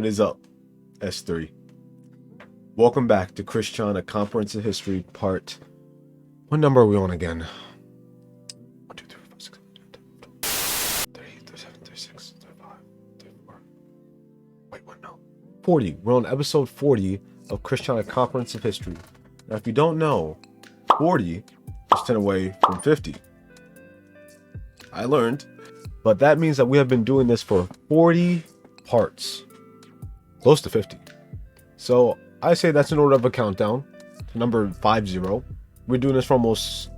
What is up, S3? Welcome back to Christian, a Comprehensive History part. What number are we on again? 1, 2, 3, 4, 5, 6, 7, 8, 9, 10, 37, 36, 35, 34. Wait, what? No. 40. We're on episode 40 of Christian, a Comprehensive History. Now, if you don't know, 40 is 10 away from 50. I learned. But that means that we have been doing this for 40 parts. Close to 50. So I say that's in order of a countdown to number 50. We're doing this for almost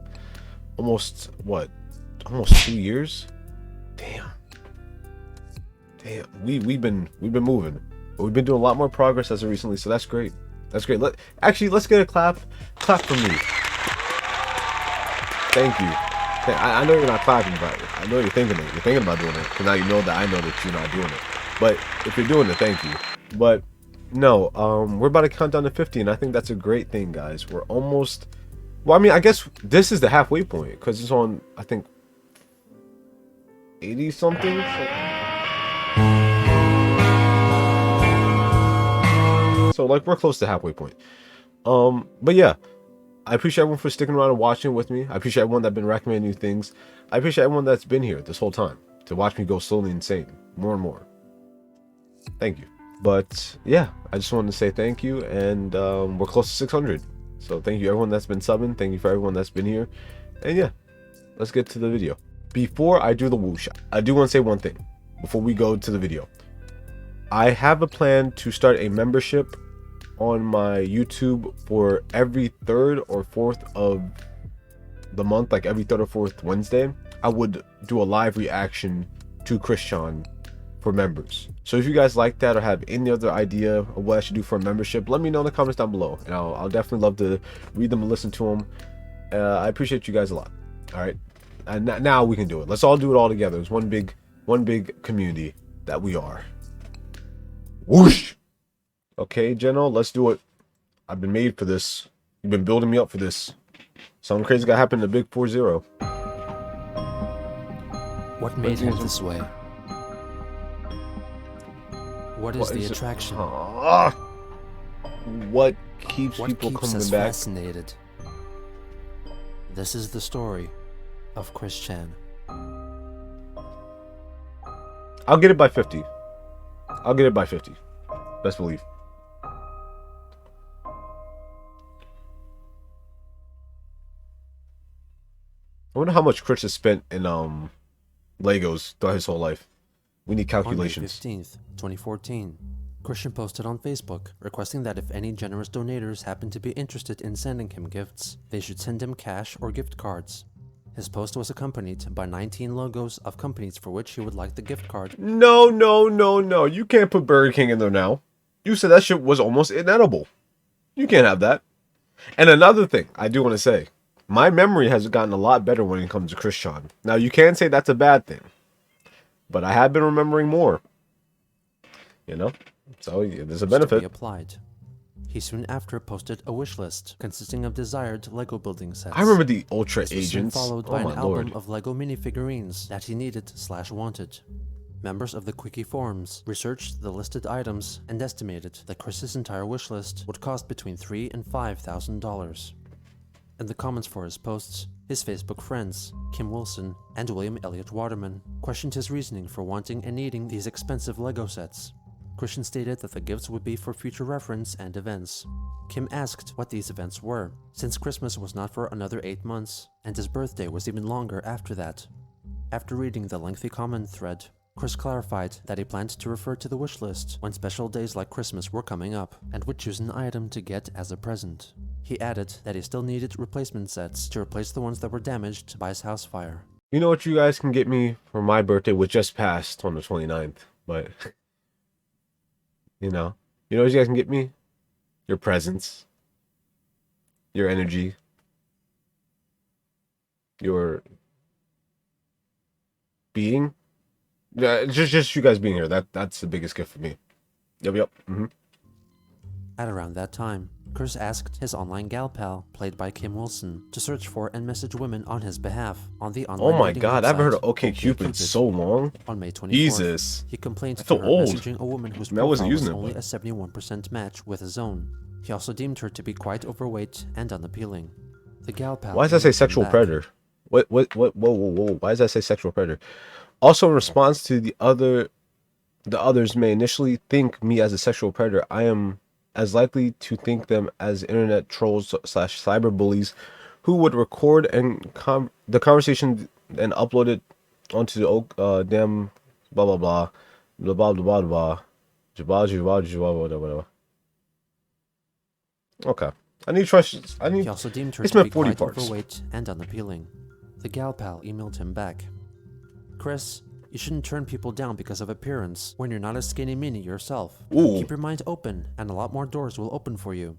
2 years. Damn. We've been moving, but we've been doing a lot more progress as of recently. So that's great. That's great. Let's get a clap for me. Thank you. I know you're not clapping, but I know you're thinking it. You're thinking about doing it, because now you know that I know that you're not doing it. But if you're doing it, thank you. But no, we're about to count down to 50, and I think that's a great thing, guys. We're almost. Well, I mean, I guess this is the halfway point, because it's on, I think, 80 something. So like we're close to the halfway point. But yeah. I appreciate everyone for sticking around and watching with me. I appreciate everyone that's been recommending new things. I appreciate everyone that's been here this whole time to watch me go slowly insane, more and more. Thank you. But yeah, I just wanted to say thank you, and we're close to 600. So thank you everyone that's been subbing. Thank you for everyone that's been here. And yeah, let's get to the video. Before I do the whoosh, I do want to say one thing before we go to the video. I have a plan to start a membership on my YouTube for every 3rd or 4th of the month, like every 3rd or 4th Wednesday. I would do a live reaction to Christian for members. So if you guys like that or have any other idea of what I should do for a membership, let me know in the comments down below, and I'll definitely love to read them and listen to them. I appreciate you guys a lot. All right, and now we can do it. Let's all do it all together. It's one big community that we are. Whoosh. Okay, General, let's do it. I've been made for this. You've been building me up for this. Something crazy got happened to Big 4-0. What made him this way? What is the attraction? What keeps people keeps coming us back? Fascinated? This is the story of Christian. I'll get it by 50. I'll get it by 50. Best believe. I wonder how much Chris has spent in Legos throughout his whole life. We need calculations. On May 15th, 2014, Christian posted on Facebook requesting that if any generous donators happen to be interested in sending him gifts, they should send him cash or gift cards. His post was accompanied by 19 logos of companies for which he would like the gift card. No. You can't put Burger King in there now. You said that shit was almost inedible. You can't have that. And another thing I do want to say, my memory has gotten a lot better when it comes to Christian. Now, you can't say that's a bad thing, but I have been remembering more. You know? So, yeah, there's a benefit. Applied. He soon after posted a wish list consisting of desired Lego building sets. I remember the Ultra This was Agents. soon followed by Oh an my album lord. of Lego minifigurines that he needed/wanted. Members of the Quickie forums researched the listed items and estimated that Chris's entire wish list would cost between $3,000 and $5,000. In the comments for his posts, his Facebook friends, Kim Wilson and William Elliott Waterman, questioned his reasoning for wanting and needing these expensive Lego sets. Christian stated that the gifts would be for future reference and events. Kim asked what these events were, since Christmas was not for another 8 months, and his birthday was even longer after that. After reading the lengthy comment thread, Chris clarified that he planned to refer to the wish list when special days like Christmas were coming up, and would choose an item to get as a present. He added that he still needed replacement sets to replace the ones that were damaged by his house fire. You know what you guys can get me for my birthday, which just passed on the 29th, but you know what you guys can get me? Your presence, your energy, your being. Yeah, just you guys being here. That's the biggest gift for me. Yep. At around that time, Chris asked his online gal pal, played by Kim Wilson, to search for and message women on his behalf on the online Oh my dating god, I haven't heard website of OkCupid so long. On May 24th, Jesus. he complained I to feel her old. messaging a woman whose I mean, I wasn't profile was using it, only but- a 71% match with his own. He also deemed her to be quite overweight and unappealing. The gal pal Why does that say emailed him sexual back. predator? What, whoa. Why does that say sexual predator? Also, in response to the others may initially think me as a sexual predator, I am as likely to think them as internet trolls / cyber bullies who would record and the conversation and upload it onto the damn blah blah blah blah blah blah blah blah. Okay. He also deemed her It's to meant be 40 quite parts. overweight and unappealing. The gal pal emailed him back. Chris, you shouldn't turn people down because of appearance when you're not a skinny mini yourself. Ooh. Keep your mind open and a lot more doors will open for you.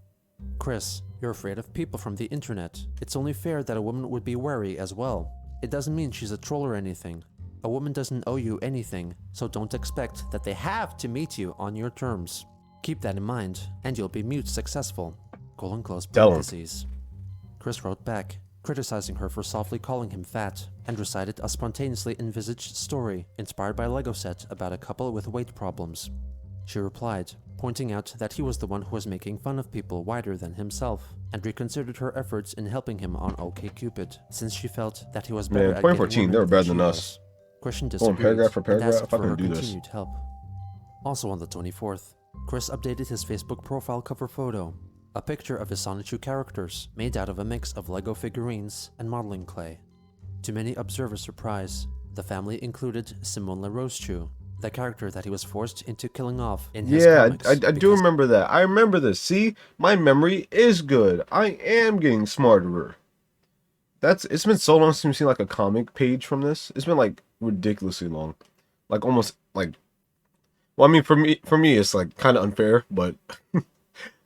Chris, you're afraid of people from the internet. It's only fair that a woman would be wary as well. It doesn't mean she's a troll or anything. A woman doesn't owe you anything, so don't expect that they have to meet you on your terms. Keep that in mind, and you'll be mute successful. Close Tell him. parentheses. Chris wrote back, criticizing her for softly calling him fat, and recited a spontaneously envisaged story inspired by a Lego set about a couple with weight problems. She replied, pointing out that he was the one who was making fun of people wider than himself, and reconsidered her efforts in helping him on OkCupid, since she felt that he was better Man, at 2014, getting they were women better she than us. was. Christian Going disagreed paragraph for and paragraph, asked I for her couldn't do this. continued help. Also on the 24th, Chris updated his Facebook profile cover photo, a picture of his Sonichu characters made out of a mix of Lego figurines and modeling clay. To many observers' surprise, the family included Simone LaRoche, the character that he was forced into killing off in his Yeah, comics. I do because remember that. I remember this. See, my memory is good. I am getting smarter. It's been so long since we've seen like a comic page from this. It's been like ridiculously long, like almost like. Well, I mean, for me, it's like kind of unfair, but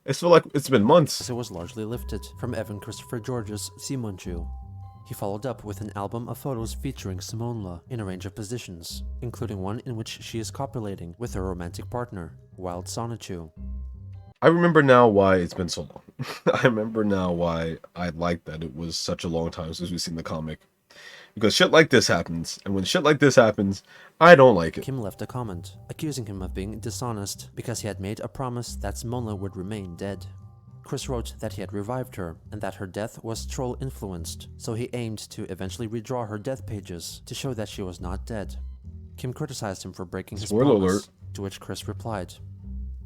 it's feel like it's been months. it was largely lifted from Evan Christopher George's Simonchu. He followed up with an album of photos featuring Simonla in a range of positions, including one in which she is copulating with her romantic partner, Wild Sonichu. I remember now why it's been so long. I remember now why I like that it was such a long time since we've seen the comic. Because shit like this happens, and when shit like this happens, I don't like it. Kim left a comment, accusing him of being dishonest because he had made a promise that Simonla would remain dead. Chris wrote that he had revived her, and that her death was troll-influenced, so he aimed to eventually redraw her death pages to show that she was not dead. Kim criticized him for breaking his Spoiler promise, alert. to which Chris replied,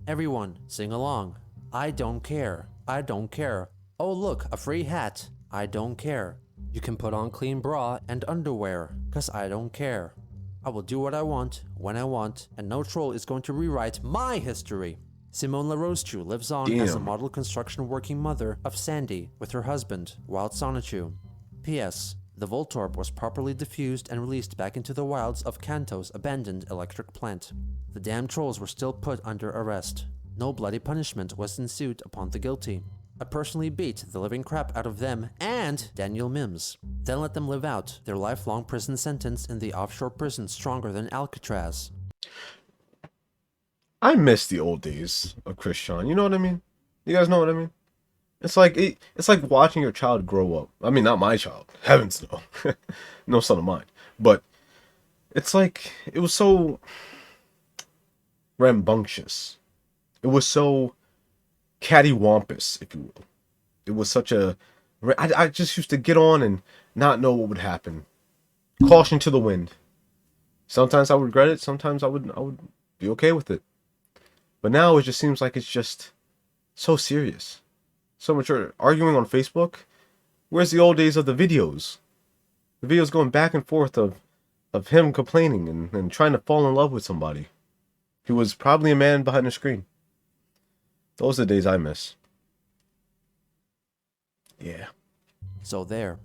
"Everyone, sing along. I don't care. I don't care. Oh look, a free hat. I don't care. You can put on clean bra and underwear, 'cause I don't care. I will do what I want, when I want, and no troll is going to rewrite my history." Simone LaRoche lives on as a Damn. model construction working mother of Sandy with her husband, Wild Sonichu. P.S. The Voltorb was properly diffused and released back into the wilds of Kanto's abandoned electric plant. The damn trolls were still put under arrest. No bloody punishment was ensued upon the guilty. I personally beat the living crap out of them and Daniel Mims. Then let them live out their lifelong prison sentence in the offshore prison stronger than Alcatraz. I miss the old days of Chris Sean. You know what I mean? You guys know what I mean? It's like watching your child grow up. I mean, not my child. Heavens no. No son of mine. But it's like it was so rambunctious. It was so cattywampus, if you will. It was such a. I just used to get on and not know what would happen. Caution to the wind. Sometimes I would regret it. Sometimes I would be okay with it. But now it just seems like it's just so serious, so mature. Arguing on Facebook. Where's the old days of the videos? The videos going back and forth of him complaining and trying to fall in love with somebody. He was probably a man behind the screen. Those are the days I miss. Yeah. So there.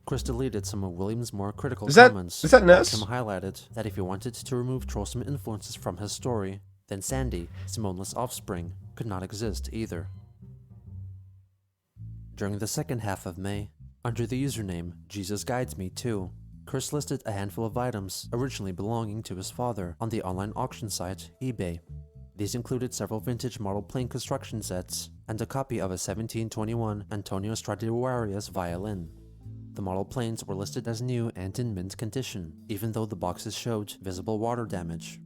Chris deleted some of William's more critical Is that comments. Ness? Kim highlighted that if he wanted to remove trollsome influences from his story, then Sandy, Simoneless offspring, could not exist either. During the second half of May, under the username Jesus Guides Me Too, Chris listed a handful of items originally belonging to his father on the online auction site eBay. These included several vintage model plane construction sets and a copy of a 1721 Antonio Stradivarius violin. The model planes were listed as new and in mint condition, even though the boxes showed visible water damage.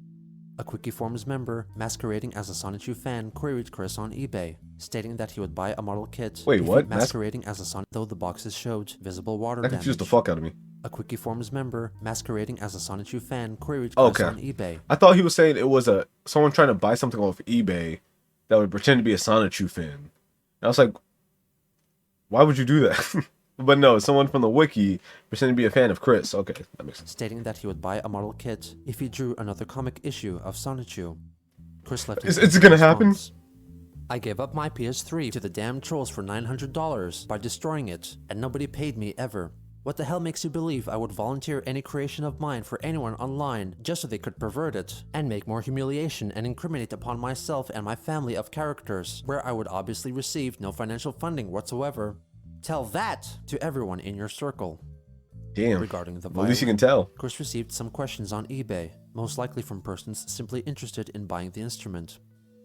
A Quickie Forums member, masquerading as a Sonichu fan, queried Chris on eBay, stating that he would buy a model kit. Wait, what? Masquerading as a Sonichu, though the boxes showed visible water That damage. confused the fuck out of me. A Quickie Forums member, masquerading as a Sonichu fan, queried Chris on eBay. I thought he was saying it was someone trying to buy something off eBay that would pretend to be a Sonichu fan. And I was like, why would you do that? But no, someone from the wiki pretending to be a fan of Chris. Okay, that makes sense. Stating that he would buy a model kit if he drew another comic issue of Sonichu. Chris left. Is it gonna happen? I gave up my PS3 to the damn trolls for $900 by destroying it, and nobody paid me ever. What the hell makes you believe I would volunteer any creation of mine for anyone online just so they could pervert it, and make more humiliation and incriminate upon myself and my family of characters, where I would obviously receive no financial funding whatsoever? Tell that to everyone in your circle. Damn. Regarding the Well, at least you violin, can tell. Chris received some questions on eBay, most likely from persons simply interested in buying the instrument.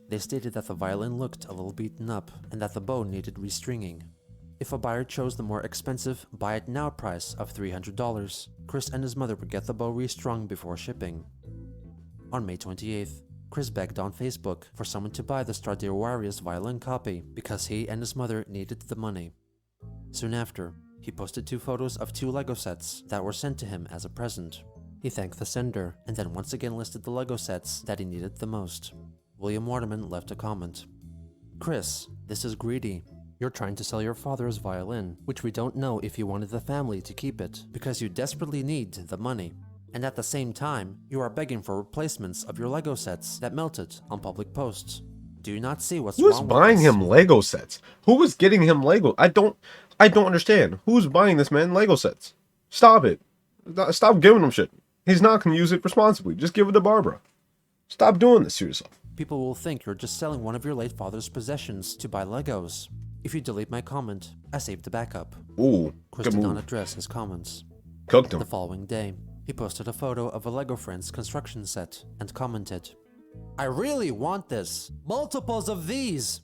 They stated that the violin looked a little beaten up and that the bow needed restringing. If a buyer chose the more expensive buy it now price of $300, Chris and his mother would get the bow restrung before shipping. On May 28th, Chris begged on Facebook for someone to buy the Stradivarius violin copy because he and his mother needed the money. Soon after, he posted 2 photos of 2 Lego sets that were sent to him as a present. He thanked the sender and then once again listed the Lego sets that he needed the most. William Waterman left a comment. Chris, this is greedy. You're trying to sell your father's violin, which we don't know if you wanted the family to keep it, because you desperately need the money. And at the same time, you are begging for replacements of your Lego sets that melted on public posts. Do you not see what's wrong with this? Who's buying him Lego sets? Who is getting him Lego? I don't understand. Who's buying this man Lego sets? Stop it. Stop giving him shit. He's not going to use it responsibly. Just give it to Barbara. Stop doing this to yourself. People will think you're just selling one of your late father's possessions to buy Legos. If you delete my comment, I saved the backup. Ooh, Chris good did move. not address his comments. Cooked him. The following day, he posted a photo of a Lego Friends construction set and commented, I really want this! Multiples of these!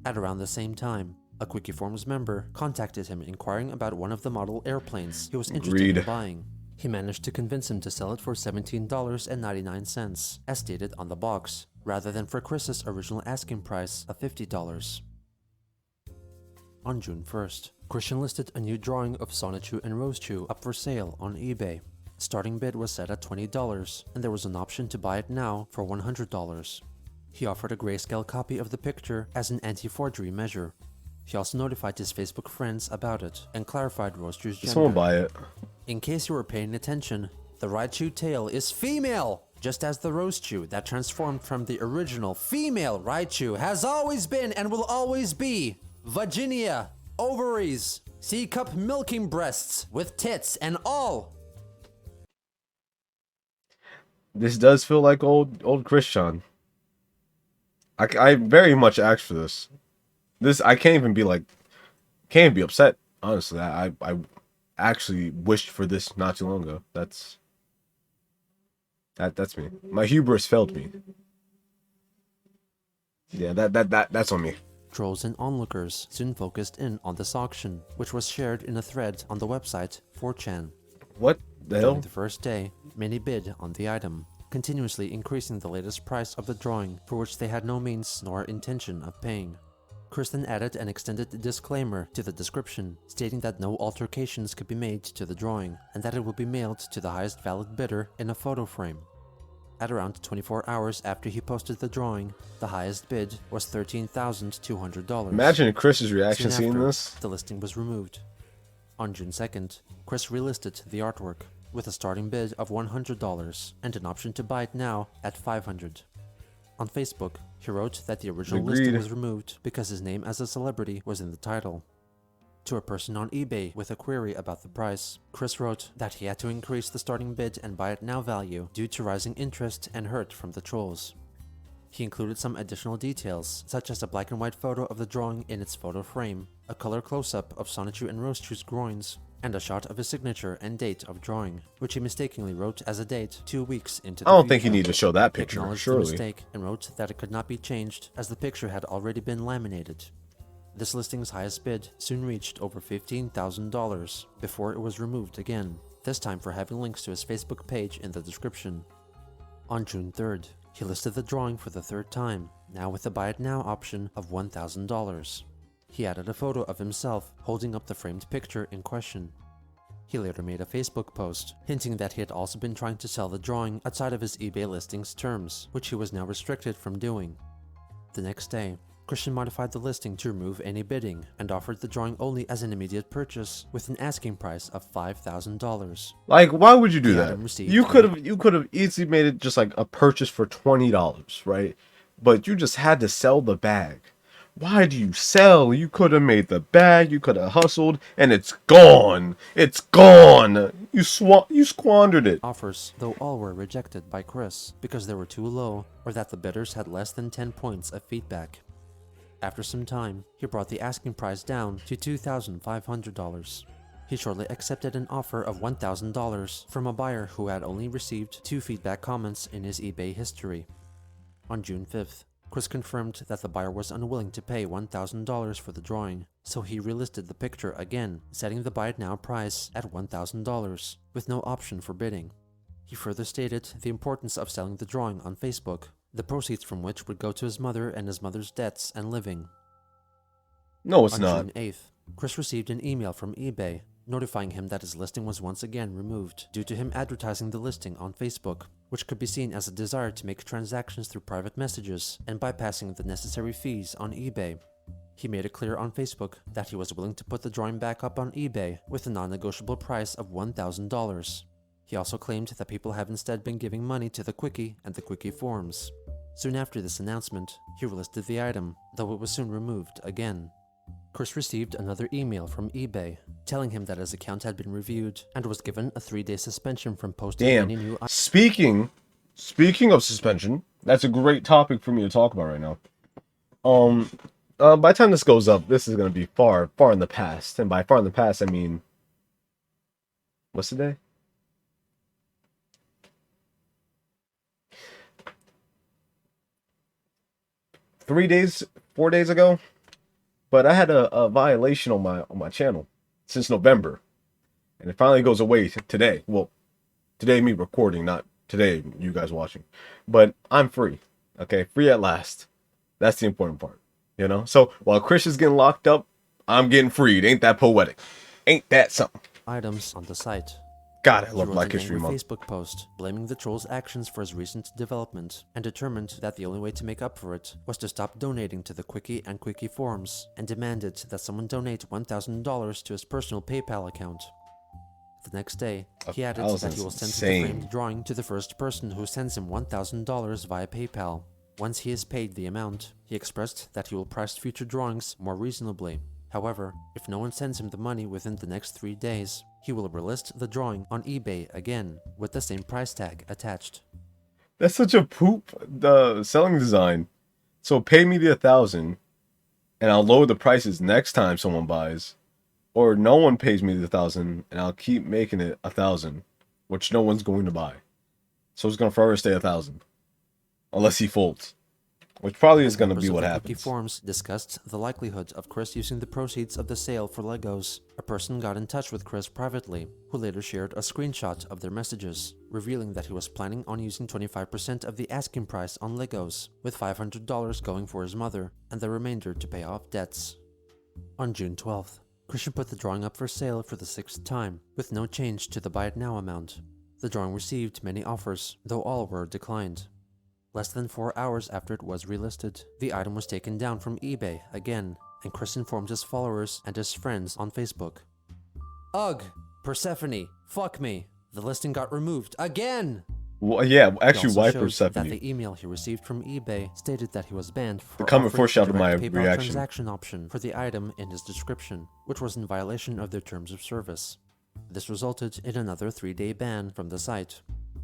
At around the same time, a Quickie Forums member contacted him inquiring about one of the model airplanes he was interested in buying. He managed to convince him to sell it for $17.99, as stated on the box, rather than for Chris's original asking price of $50. On June 1st, Christian listed a new drawing of Sonichu and Rosechu up for sale on eBay. Starting bid was set at $20, and there was an option to buy it now for $100. He offered a grayscale copy of the picture as an anti-forgery measure. He also notified his Facebook friends about it and clarified Rosechu's gender. Someone buy it. In case you were paying attention, the Raichu tail is female, just as the Rosechu that transformed from the original female Raichu has always been and will always be. Vagina, ovaries, C-cup milking breasts with tits and all. This does feel like old Christian. I very much asked for this. I can't even be upset. Honestly, I actually wished for this not too long ago. That's me. My hubris failed me. Yeah, that's on me. Trolls and onlookers soon focused in on this auction, which was shared in a thread on the website 4chan. What the hell? During the first day, many bid on the item, continuously increasing the latest price of the drawing for which they had no means nor intention of paying. Chris then added an extended disclaimer to the description, stating that no alterations could be made to the drawing, and that it will be mailed to the highest valid bidder in a photo frame. At around 24 hours after he posted the drawing, the highest bid was $13,200. Imagine Chris's reaction Soon seeing after, this. the listing was removed. On June 2nd, Chris relisted the artwork with a starting bid of $100 and an option to buy it now at $500. On Facebook, he wrote that the original listing was removed because his name as a celebrity was in the title. To a person on eBay with a query about the price, Chris wrote that he had to increase the starting bid and buy it now value due to rising interest and hurt from the trolls. He included some additional details, such as a black and white photo of the drawing in its photo frame, a color close-up of Sonichu and Rosechu's groins, and a shot of his signature and date of drawing, which he mistakenly wrote as a date 2 weeks into the I don't think you future. need to show that He picture, acknowledged the surely. mistake and wrote that it could not be changed as the picture had already been laminated. This listing's highest bid soon reached over $15,000 before it was removed again, this time for having links to his Facebook page in the description. On June 3rd, he listed the drawing for the third time, now with the buy it now option of $1,000. He added a photo of himself holding up the framed picture in question. He later made a Facebook post, hinting that he had also been trying to sell the drawing outside of his eBay listing's terms, which he was now restricted from doing. The next day, Christian modified the listing to remove any bidding and offered the drawing only as an immediate purchase with an asking price of $5,000. Like, why would you do The that? item received You could have easily made it just like a purchase for $20, right? But you just had to sell the bag. Why do you sell? You could have made the bag, you could have hustled, and it's gone. It's gone. You squandered it. Offers, though all were rejected by Chris because they were too low or that the bidders had less than 10 points of feedback. After some time, he brought the asking price down to $2,500. He shortly accepted an offer of $1,000 from a buyer who had only received 2 feedback comments in his eBay history. On June 5th, Chris confirmed that the buyer was unwilling to pay $1,000 for the drawing, so he relisted the picture again, setting the buy it now price at $1,000, with no option for bidding. He further stated the importance of selling the drawing on Facebook, the proceeds from which would go to his mother and his mother's debts and living. No, it's On not. June 8th, Chris received an email from eBay notifying him that his listing was once again removed due to him advertising the listing on Facebook, which could be seen as a desire to make transactions through private messages and bypassing the necessary fees on eBay. He made it clear on Facebook that he was willing to put the drawing back up on eBay with a non-negotiable price of $1,000. He also claimed that people have instead been giving money to the Quickie and the Quickie forums. Soon after this announcement, he relisted the item, though it was soon removed again. Chris received another email from eBay telling him that his account had been reviewed and was given a 3-day suspension from posting any new items. Speaking of suspension, that's a great topic for me to talk about right now. By the time this goes up, this is gonna be far in the past, and by far in the past, I mean, what's the day? Four days ago. But I had a violation on my channel since November, and it finally goes away today. Well, today me recording, not today you guys watching. But I'm free, okay, free at last. That's the important part, you know. So while Chris is getting locked up, I'm getting freed. Ain't that poetic? Ain't that something? Items on the site. God, I He love wrote Black an History angry Month. Facebook post blaming the troll's actions for his recent development and determined that the only way to make up for it was to stop donating to the Quickie and Quickie forums and demanded that someone donate $1,000 to his personal PayPal account. The next day, he added that he will send the framed drawing to the first person who sends him $1,000 via PayPal. Once he has paid the amount, he expressed that he will price future drawings more reasonably. However, if no one sends him the money within the next 3 days, he will relist the drawing on eBay again, with the same price tag attached. That's such a poop selling design. So pay me the 1,000, and I'll lower the prices next time someone buys, or no one pays me the 1,000, and I'll keep making it 1,000, which no one's going to buy. So it's gonna forever stay 1,000, unless he folds. Which probably is going to be what happens. Quickie forums discussed the likelihood of Chris using the proceeds of the sale for Legos. A person got in touch with Chris privately, who later shared a screenshot of their messages, revealing that he was planning on using 25% of the asking price on Legos, with $500 going for his mother, and the remainder to pay off debts. On June 12th, Christian put the drawing up for sale for the 6th time, with no change to the buy it now amount. The drawing received many offers, though all were declined. Less than 4 hours after it was relisted, the item was taken down from eBay again, and Chris informed his followers and his friends on Facebook. Ugh! Persephone! Fuck me! The listing got removed again! Well, yeah, actually, He also why showed Persephone? that the email he received from eBay stated that he was banned for The comment offering foreshadowed the my direct PayPal reaction. transaction option for the item in his description, which was in violation of their terms of service. This resulted in another 3-day ban from the site.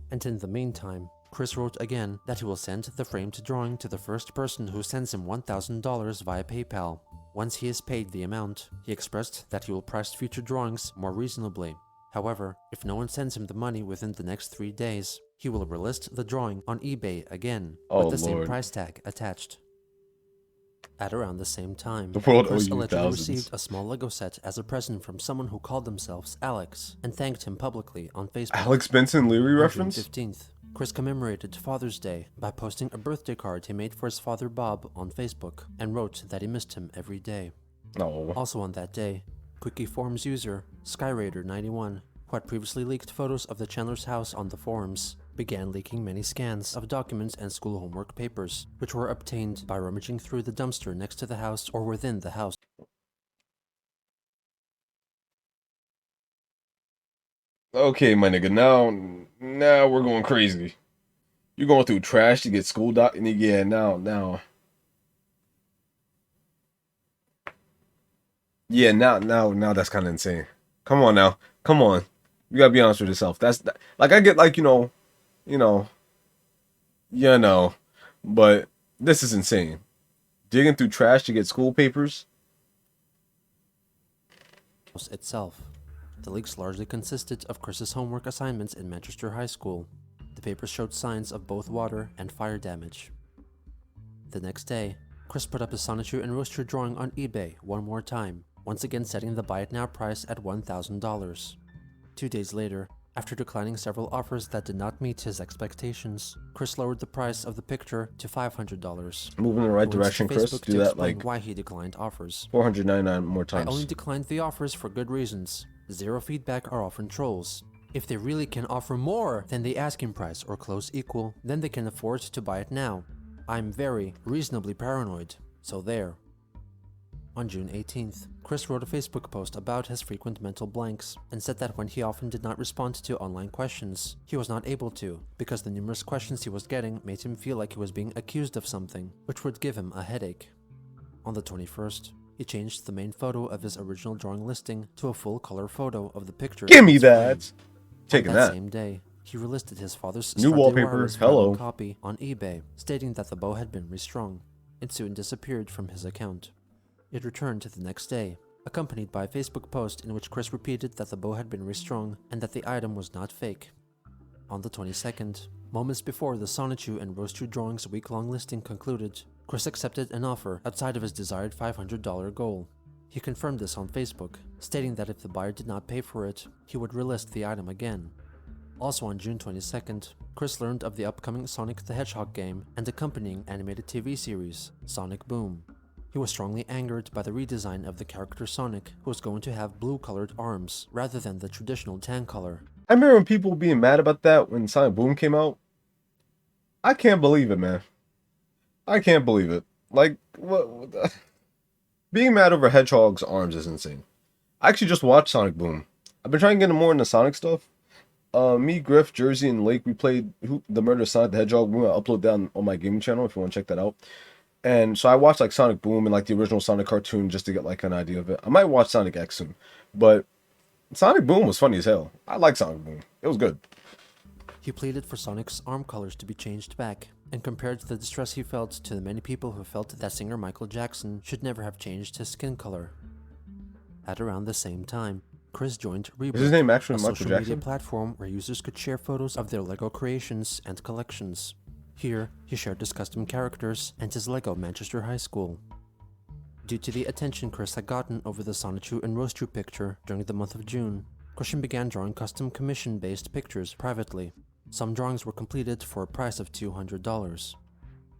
And in the meantime, Chris wrote again that he will send the framed drawing to the first person who sends him $1,000 via PayPal. Once he is paid the amount, he expressed that he will price future drawings more reasonably. However, if no one sends him the money within the next 3 days, he will relist the drawing on eBay again, Oh, with the same Lord. price tag attached. At around the same time, The world Chris owes you allegedly thousands. received a small Lego set as a present from someone who called themselves Alex and thanked him publicly on Facebook. Alex Benson Leary On reference? June 15th, Chris commemorated Father's Day by posting a birthday card he made for his father Bob on Facebook and wrote that he missed him every day. No. Also on that day, Quickie Forums user Skyraider91, who had previously leaked photos of the Chandler's house on the forums, began leaking many scans of documents and school homework papers, which were obtained by rummaging through the dumpster next to the house or within the house. Okay, my nigga, now we're going crazy. You're going through trash to get school doc, and yeah, now. Yeah, now that's kind of insane. Come on now, come on. You gotta be honest with yourself. Like I get like but this is insane. Digging through trash to get school papers. Itself. The leaks largely consisted of Chris's homework assignments in Manchester High School. The papers showed signs of both water and fire damage. The next day, Chris put up his Sonichu and Roaster drawing on eBay one more time, once again setting the buy it now price at $1,000. 2 days later, after declining several offers that did not meet his expectations, Chris lowered the price of the picture to $500. Moving in the right direction, Chris. Do that like why he declined offers. 499 more I only times. declined the offers for good reasons. Zero feedback are often trolls. If they really can offer more than the asking price or close equal, then they can afford to buy it now. I'm very reasonably paranoid, so there. On June 18th, Chris wrote a Facebook post about his frequent mental blanks and said that when he often did not respond to online questions, he was not able to because the numerous questions he was getting made him feel like he was being accused of something, which would give him a headache. On the 21st, he changed the main photo of his original drawing listing to a full color photo of the picture. Give me that. Taking on that that. same day, he relisted his father's New wallpaper. Hello. copy on eBay, stating that the bow had been restrung. It soon disappeared from his account. It returned the next day, accompanied by a Facebook post in which Chris repeated that the bow had been restrung and that the item was not fake. On the 22nd, moments before the Sonichu and Roaster drawings week-long listing concluded, Chris accepted an offer outside of his desired $500 goal. He confirmed this on Facebook, stating that if the buyer did not pay for it, he would relist the item again. Also on June 22nd, Chris learned of the upcoming Sonic the Hedgehog game and accompanying animated TV series, Sonic Boom. He was strongly angered by the redesign of the character Sonic, who was going to have blue-colored arms rather than the traditional tan color. I remember when people being mad about that when Sonic Boom came out. I can't believe it, man. I can't believe it. Like, what being mad over Hedgehog's arms is insane. I actually just watched Sonic Boom. I've been trying to get more into Sonic stuff. Me, Griff, Jersey, and Lake, we played The Murder of Sonic the Hedgehog. We're gonna upload that on my gaming channel if you want to check that out. And so I watched like Sonic Boom and like the original Sonic cartoon just to get like an idea of it. I might watch Sonic X soon, but Sonic Boom was funny as hell. I like Sonic Boom. It was good. He pleaded for Sonic's arm colors to be changed back, and compared the distress he felt to the many people who felt that singer Michael Jackson should never have changed his skin color. At around the same time, Chris joined Reboot, Is his name actually a Michael social Jackson? media platform where users could share photos of their LEGO creations and collections. Here, he shared his custom characters and his LEGO Manchester High School. Due to the attention Chris had gotten over the Sonichu and Roaster picture during the month of June, Christian began drawing custom commission-based pictures privately. Some drawings were completed for a price of $200.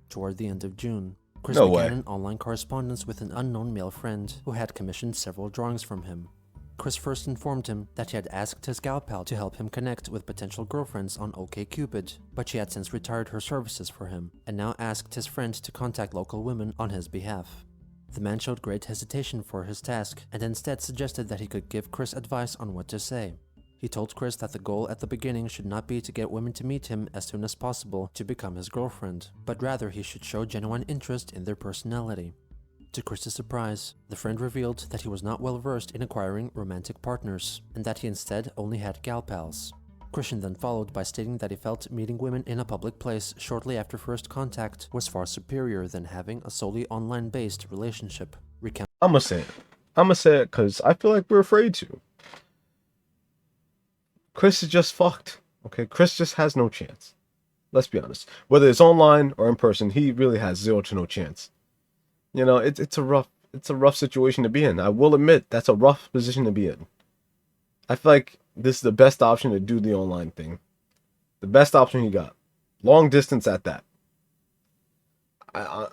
Toward the end of June, Chris began an online correspondence with an unknown male friend who had commissioned several drawings from him. Chris first informed him that he had asked his gal pal to help him connect with potential girlfriends on OkCupid, but she had since retired her services for him, and now asked his friend to contact local women on his behalf. The man showed great hesitation for his task, and instead suggested that he could give Chris advice on what to say. He told Chris that the goal at the beginning should not be to get women to meet him as soon as possible to become his girlfriend, but rather he should show genuine interest in their personality. To Chris's surprise, the friend revealed that he was not well versed in acquiring romantic partners, and that he instead only had gal pals. Christian then followed by stating that he felt meeting women in a public place shortly after first contact was far superior than having a solely online-based relationship. I'm gonna say it. I'm gonna say it because I feel like we're afraid to. Chris is just fucked. Okay, Chris just has no chance. Let's be honest. Whether it's online or in person, he really has zero to no chance. You know, it's a rough situation to be in. I will admit that's a rough position to be in. I feel like this is the best option to do the online thing. The best option he got. Long distance at that. I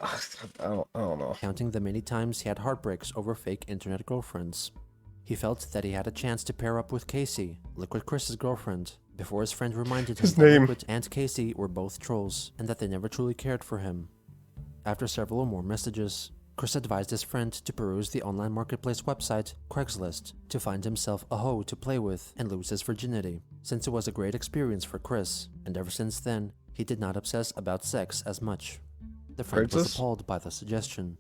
don't know. Counting the many times he had heartbreaks over fake internet girlfriends. He felt that he had a chance to pair up with Casey, Liquid Chris's girlfriend, before his friend reminded him that Liquid and Casey were both trolls, and that they never truly cared for him. After several more messages, Chris advised his friend to peruse the online marketplace website, Craigslist, to find himself a hoe to play with and lose his virginity, since it was a great experience for Chris, and ever since then, he did not obsess about sex as much. The friend was appalled by the suggestion.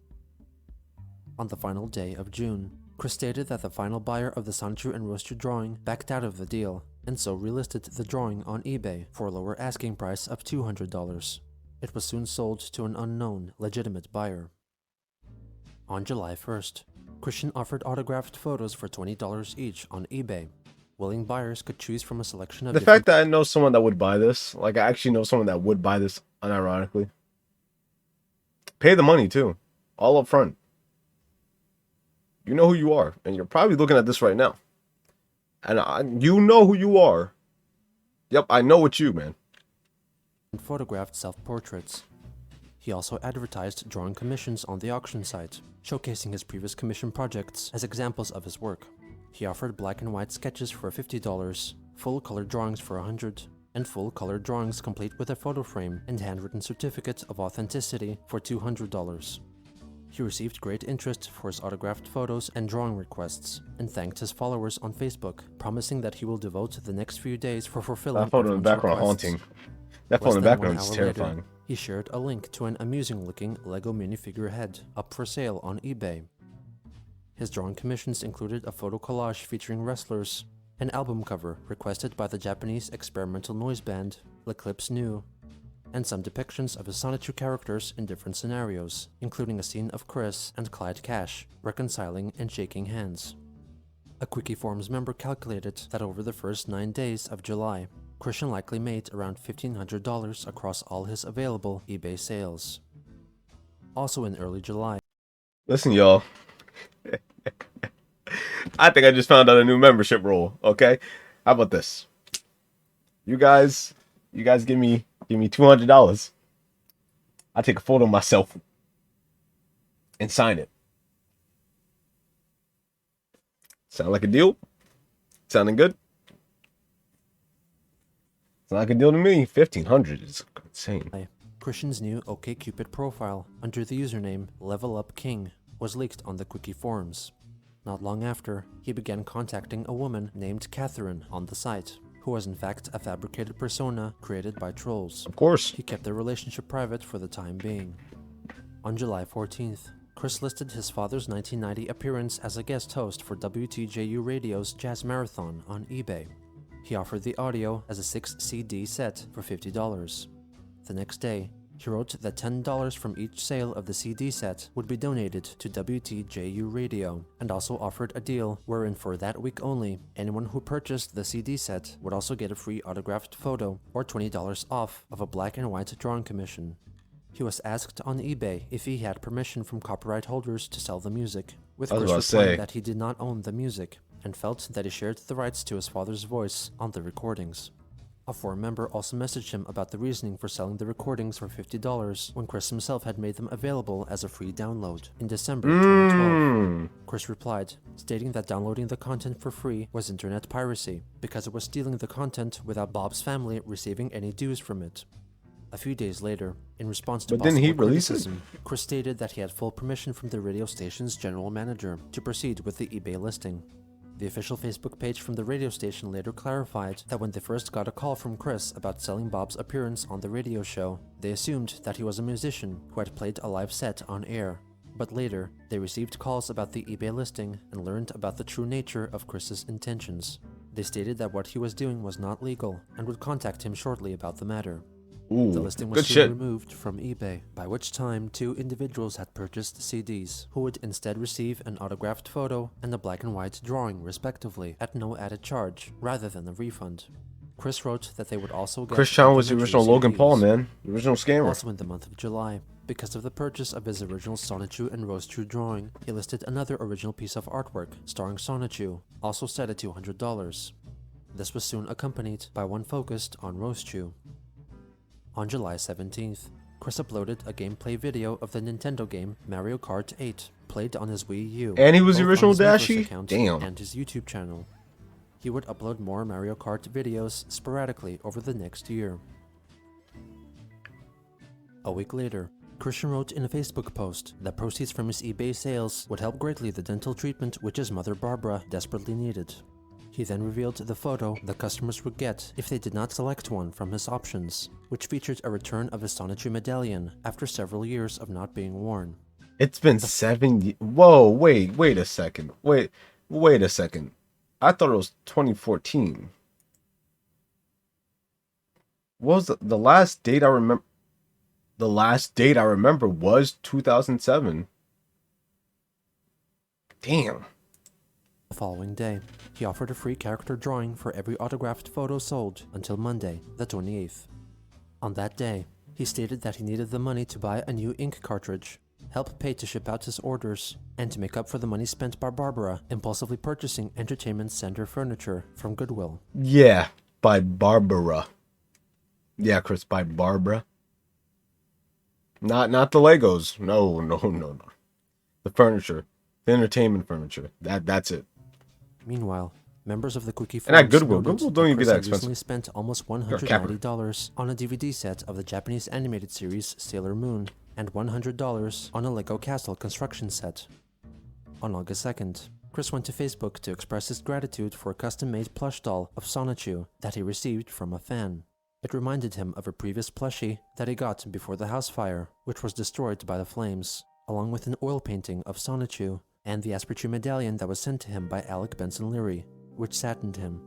On the final day of June, Chris stated that the final buyer of the Sanchu and Roaster drawing backed out of the deal, and so relisted the drawing on eBay for a lower asking price of $200. It was soon sold to an unknown, legitimate buyer. On July 1st, Christian offered autographed photos for $20 each on eBay. Willing buyers could choose from a selection of the fact that I know someone that would buy this, like I actually know someone that would buy this unironically. Pay the money too, all up front. You know who you are, and you're probably looking at this right now. And you know who you are. Yep, I know it's you, man. And photographed self-portraits. He also advertised drawing commissions on the auction site, showcasing his previous commission projects as examples of his work. He offered black and white sketches for $50, full-color drawings for $100, and full-color drawings complete with a photo frame and handwritten certificate of authenticity for $200. He received great interest for his autographed photos and drawing requests, and thanked his followers on Facebook, promising that he will devote the next few days for fulfilling that photo in the background haunting. That photo in the background is terrifying. Later, he shared a link to an amusing-looking Lego minifigure head up for sale on eBay. His drawing commissions included a photo collage featuring wrestlers, an album cover requested by the Japanese experimental noise band L'Eclipse New, and some depictions of his Sonichu characters in different scenarios, including a scene of Chris and Clyde Cash reconciling and shaking hands. A Quickie Forums member calculated that over the first 9 days of July, Christian likely made around $1,500 across all his available eBay sales. Also in early July... Listen, y'all. I think I just found out a new membership rule, okay? How about this? You guys give me $200. I take a photo of myself and sign it. Sound like a deal? Sounding good? Sound like a deal to me. $1,500 is insane. Christian's new OkCupid profile under the username LevelUpKing was leaked on the Quickie forums. Not long after, he began contacting a woman named Catherine on the site, who was in fact a fabricated persona created by trolls. Of course. He kept their relationship private for the time being. On July 14th, Chris listed his father's 1990 appearance as a guest host for WTJU Radio's Jazz Marathon on eBay. He offered the audio as a 6-CD set for $50. The next day, he wrote that $10 from each sale of the CD set would be donated to WTJU Radio, and also offered a deal wherein for that week only, anyone who purchased the CD set would also get a free autographed photo or $20 off of a black and white drawing commission. He was asked on eBay if he had permission from copyright holders to sell the music, with Chris replying that he did not own the music, and felt that he shared the rights to his father's voice on the recordings. A forum member also messaged him about the reasoning for selling the recordings for $50 when Chris himself had made them available as a free download in December 2012. Chris replied, stating that downloading the content for free was internet piracy because it was stealing the content without Bob's family receiving any dues from it. A few days later, in response to possible criticism, Chris stated that he had full permission from the radio station's general manager to proceed with the eBay listing. The official Facebook page from the radio station later clarified that when they first got a call from Chris about selling Bob's appearance on the radio show, they assumed that he was a musician who had played a live set on air. But later, they received calls about the eBay listing and learned about the true nature of Chris's intentions. They stated that what he was doing was not legal and would contact him shortly about the matter. Ooh, The listing was good soon shit. removed from eBay, by which time 2 individuals had purchased CDs, who would instead receive an autographed photo and a black and white drawing, respectively, at no added charge, rather than a refund. Chris wrote that they would also get Chris Chan was the complimentary original Logan Paul, CDs. man. The original scammer. Also in the month of July, because of the purchase of his original Sonichu and Rosechu drawing, he listed another original piece of artwork starring Sonichu, also set at $200. This was soon accompanied by one focused on Rosechu. On July 17th, Chris uploaded a gameplay video of the Nintendo game Mario Kart 8, played on his Wii U, And he was the both on original his Miiverse Dashie? account Damn. and his YouTube channel. He would upload more Mario Kart videos sporadically over the next year. A week later, Christian wrote in a Facebook post that proceeds from his eBay sales would help greatly the dental treatment which his mother Barbara desperately needed. He then revealed the photo that customers would get if they did not select one from his options, which featured a return of his Sonichu medallion after several years of not being worn. It's been 7 years. Whoa, wait a second. Wait a second. I thought it was 2014. What was the last date I remember? The last date I remember was 2007. Damn. The following day, he offered a free character drawing for every autographed photo sold until Monday, the 28th. On that day, he stated that he needed the money to buy a new ink cartridge, help pay to ship out his orders, and to make up for the money spent by Barbara impulsively purchasing entertainment center furniture from Goodwill. Yeah, by Barbara. Yeah, Chris, by Barbara. Not the Legos. No. The furniture. The entertainment furniture. That's it. Meanwhile, members of the Quickie And at Forums Goodwill. noted Goodwill don't that even get Chris that had expensive. recently spent almost Capper. $190 on a DVD set of the Japanese animated series Sailor Moon and $100 on a Lego castle construction set. On August 2nd, Chris went to Facebook to express his gratitude for a custom-made plush doll of Sonichu that he received from a fan. It reminded him of a previous plushie that he got before the house fire, which was destroyed by the flames, along with an oil painting of Sonichu and the Asperture medallion that was sent to him by Alec Benson Leary, which saddened him.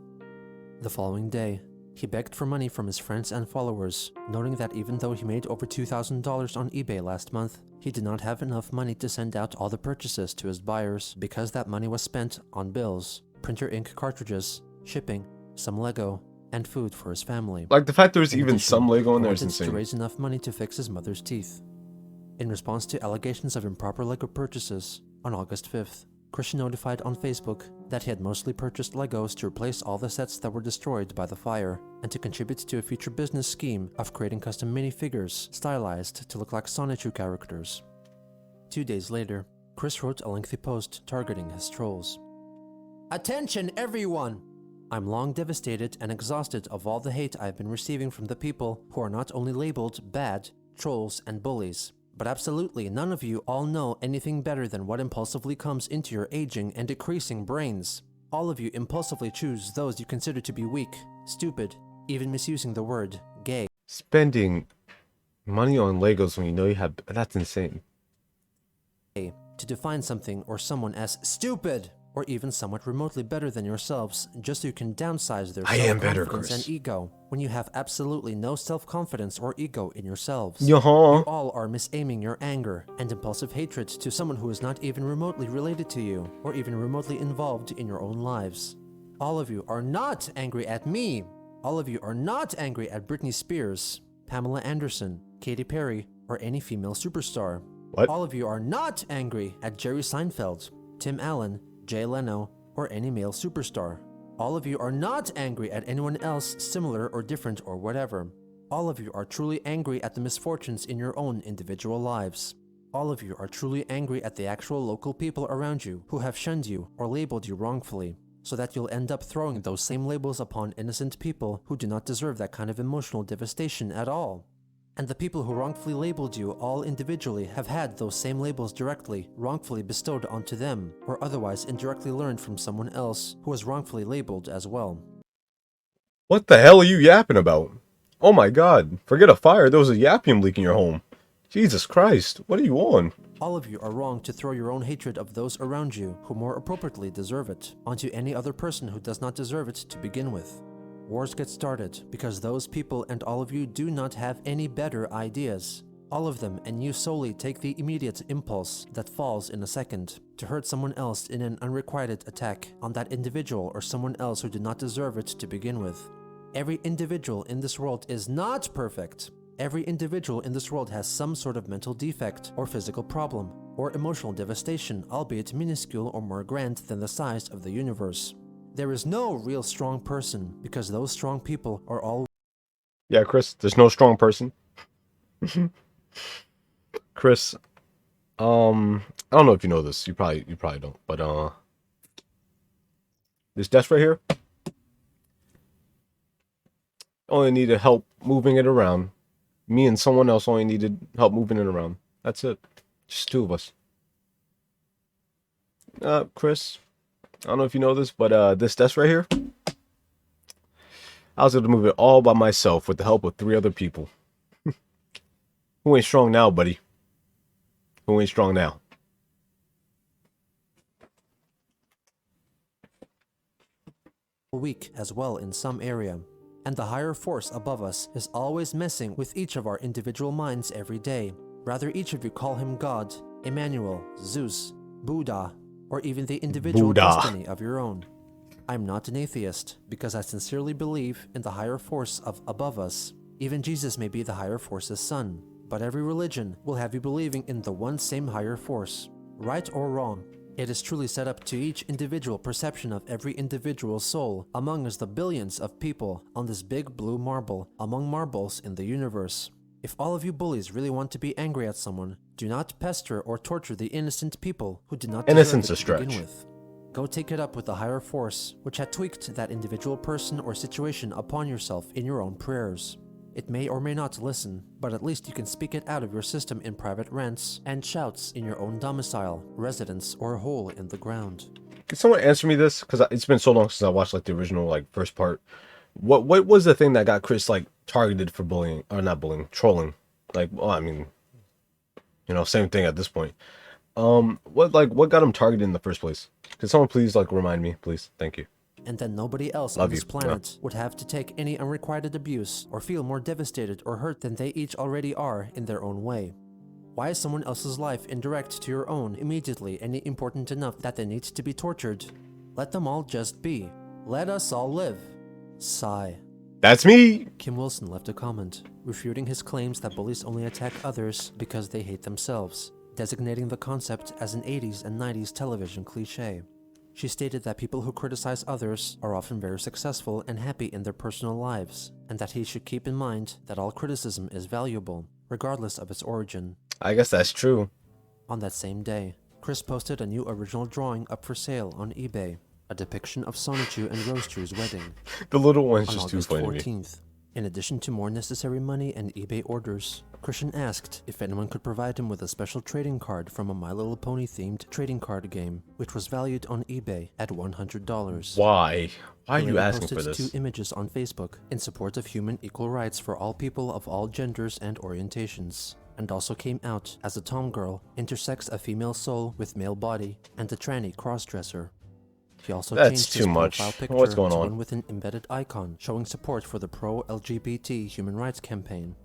The following day, he begged for money from his friends and followers, noting that even though he made over $2,000 on eBay last month, he did not have enough money to send out all the purchases to his buyers because that money was spent on bills, printer ink cartridges, shipping, some Lego, and food for his family. Like, the fact there's In even addition, some Lego in he there is wanted to insane. raise enough money to fix his mother's teeth. In response to allegations of improper Lego purchases, on August 5th, Christian notified on Facebook that he had mostly purchased Legos to replace all the sets that were destroyed by the fire, and to contribute to a future business scheme of creating custom minifigures stylized to look like Sonichu characters. 2 days later, Chris wrote a lengthy post targeting his trolls. Attention everyone! I'm long devastated and exhausted of all the hate I've been receiving from the people who are not only labeled bad, trolls, and bullies, but absolutely none of you all know anything better than what impulsively comes into your aging and decreasing brains. All of you impulsively choose those you consider to be weak, stupid, even misusing the word gay. Spending money on Legos when you know you have... That's insane. To define something or someone as stupid, or even somewhat remotely better than yourselves, just so you can downsize their I am better, self-confidence Chris. and ego, when you have absolutely no self-confidence or ego in yourselves. Yo, huh? You all are misaiming your anger and impulsive hatred to someone who is not even remotely related to you, or even remotely involved in your own lives. All of you are not angry at me. All of you are not angry at Britney Spears, Pamela Anderson, Katy Perry, or any female superstar. What? All of you are not angry at Jerry Seinfeld, Tim Allen, Jay Leno, or any male superstar. All of you are not angry at anyone else similar or different or whatever. All of you are truly angry at the misfortunes in your own individual lives. All of you are truly angry at the actual local people around you who have shunned you or labeled you wrongfully, so that you'll end up throwing those same labels upon innocent people who do not deserve that kind of emotional devastation at all. And the people who wrongfully labeled you all individually have had those same labels directly, wrongfully bestowed onto them, or otherwise indirectly learned from someone else who was wrongfully labeled as well. What the hell are you yapping about? Oh my god. Forget a fire, there was a yapium leak in your home. Jesus Christ, what are you on? All of you are wrong to throw your own hatred of those around you who more appropriately deserve it onto any other person who does not deserve it to begin with. Wars get started because those people and all of you do not have any better ideas. All of them, and you solely take the immediate impulse that falls in a second to hurt someone else in an unrequited attack on that individual or someone else who did not deserve it to begin with. Every individual in this world is not perfect. Every individual in this world has some sort of mental defect or physical problem or emotional devastation, albeit minuscule or more grand than the size of the universe. There is no real strong person because those strong people are all... Yeah, Chris, there's no strong person. Chris, I don't know if you know this. You probably don't. But this desk right here only needed help moving it around. Me and someone else only needed help moving it around. That's it. Just two of us. Chris, I don't know if you know this, but this desk right here, I was able to move it all by myself with the help of 3 other people. Who ain't strong now, buddy? Who ain't strong now? weak as well in some area. And the higher force above us is always messing with each of our individual minds every day. Rather, each of you call him God, Emmanuel, Zeus, Buddha, or even the individual destiny of your own. I'm not an atheist, because I sincerely believe in the higher force of above us. Even Jesus may be the higher force's son, but every religion will have you believing in the one same higher force. Right or wrong, it is truly set up to each individual perception of every individual soul among us, the billions of people on this big blue marble among marbles in the universe. If all of you bullies really want to be angry at someone, do not pester or torture the innocent people who did not deserve it to begin with. Go take it up with the higher force, which had tweaked that individual person or situation upon yourself in your own prayers. It may or may not listen, but at least you can speak it out of your system in private rants and shouts in your own domicile, residence, or hole in the ground. Can someone answer me this? Because it's been so long since I watched like the original first part. What was the thing that got Chris targeted for bullying, or not bullying, trolling? Well, I mean, same thing at this point. What got him targeted in the first place? Can someone please remind me, please? Thank you. And then nobody else on this planet would have to take any unrequited abuse or feel more devastated or hurt than they each already are in their own way. Why is someone else's life indirect to your own immediately any important enough that they need to be tortured? Let them all just be. Let us all live. Sigh. That's me! Kim Wilson left a comment, refuting his claims that bullies only attack others because they hate themselves, designating the concept as an 80s and 90s television cliche. She stated that people who criticize others are often very successful and happy in their personal lives, and that he should keep in mind that all criticism is valuable, regardless of its origin. I guess that's true. On that same day, Chris posted a new original drawing up for sale on eBay, a depiction of Sonichu and Roaster's wedding. The little one's on just August too funny 14th. to me. In addition to more necessary money and eBay orders, Christian asked if anyone could provide him with a special trading card from a My Little Pony themed trading card game, which was valued on eBay at $100. Why? Why are you asking for this? 2 images on Facebook in support of human equal rights for all people of all genders and orientations, and also came out as a tomgirl, intersex a female soul with male body, and a tranny crossdresser. He also changed his profile picture What's going to on? one with an embedded icon showing support for the pro-LGBT human rights campaign.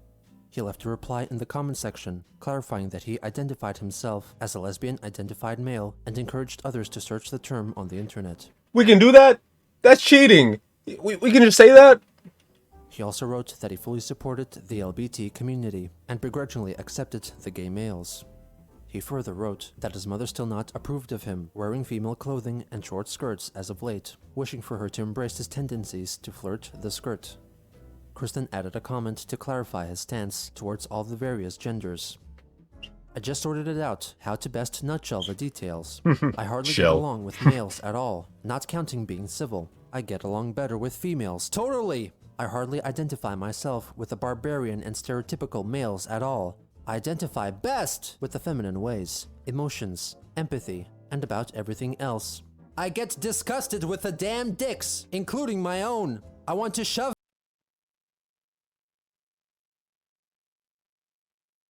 He left a reply in the comment section, clarifying that he identified himself as a lesbian-identified male and encouraged others to search the term on the internet. We can do that? That's cheating! We can just say that? He also wrote that he fully supported the LGBT community and begrudgingly accepted the gay males. He further wrote that his mother still not approved of him wearing female clothing and short skirts as of late, wishing for her to embrace his tendencies to flirt the skirt. Kristen added a comment to clarify his stance towards all the various genders. I just sorted it out, how to best nutshell the details. I hardly get along with males at all, not counting being civil. I get along better with females, totally! I hardly identify myself with the barbarian and stereotypical males at all. I identify best with the feminine ways, emotions, empathy, and about everything else. I get disgusted with the damn dicks, including my own. I want to shove.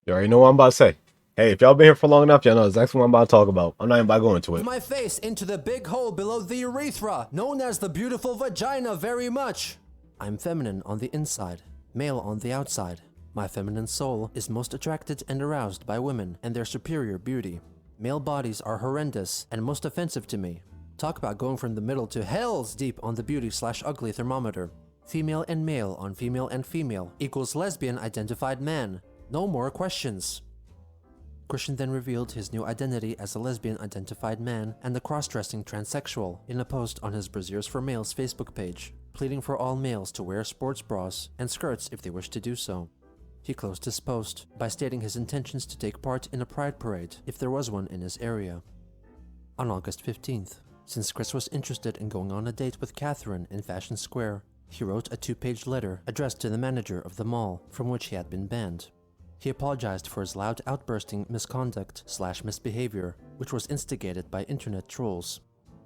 You already know what I'm about to say. Hey, if y'all been here for long enough, y'all know exactly what I'm about to talk about. I'm not even about to go into it. My face into the big hole below the urethra, known as the beautiful vagina very much. I'm feminine on the inside, male on the outside. My feminine soul is most attracted and aroused by women and their superior beauty. Male bodies are horrendous and most offensive to me. Talk about going from the middle to hell's deep on the beauty/ugly thermometer. Female and male on female and female equals lesbian identified man. No more questions. Christian then revealed his new identity as a lesbian identified man and a cross-dressing transsexual in a post on his Braziers for Males Facebook page, pleading for all males to wear sports bras and skirts if they wish to do so. He closed his post by stating his intentions to take part in a pride parade if there was one in his area. On August 15th, since Chris was interested in going on a date with Catherine in Fashion Square, he wrote a 2-page letter addressed to the manager of the mall from which he had been banned. He apologized for his loud outbursting misconduct/misbehavior, which was instigated by internet trolls.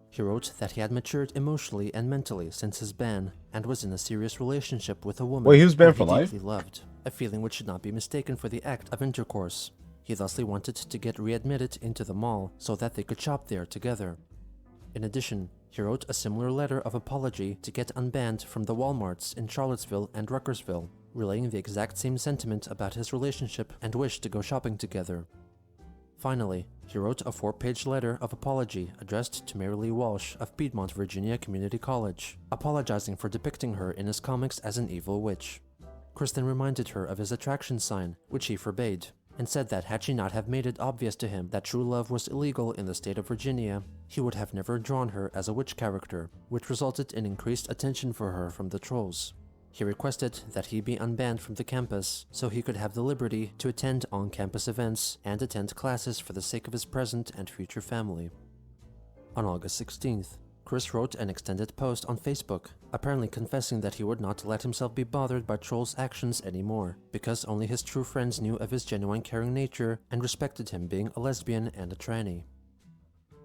He wrote that he had matured emotionally and mentally since his ban and was in a serious relationship with a woman Wait, he was banned whom for he life? deeply loved, a feeling which should not be mistaken for the act of intercourse. He thusly wanted to get readmitted into the mall so that they could shop there together. In addition, he wrote a similar letter of apology to get unbanned from the Walmarts in Charlottesville and Ruckersville, relaying the exact same sentiment about his relationship and wish to go shopping together. Finally, he wrote a 4-page letter of apology addressed to Mary Lee Walsh of Piedmont, Virginia Community College, apologizing for depicting her in his comics as an evil witch. Chris then reminded her of his attraction sign, which he forbade, and said that had she not have made it obvious to him that true love was illegal in the state of Virginia, he would have never drawn her as a witch character, which resulted in increased attention for her from the trolls. He requested that he be unbanned from the campus so he could have the liberty to attend on-campus events and attend classes for the sake of his present and future family. On August 16th, Chris wrote an extended post on Facebook, apparently confessing that he would not let himself be bothered by trolls' actions anymore, because only his true friends knew of his genuine caring nature and respected him being a lesbian and a tranny.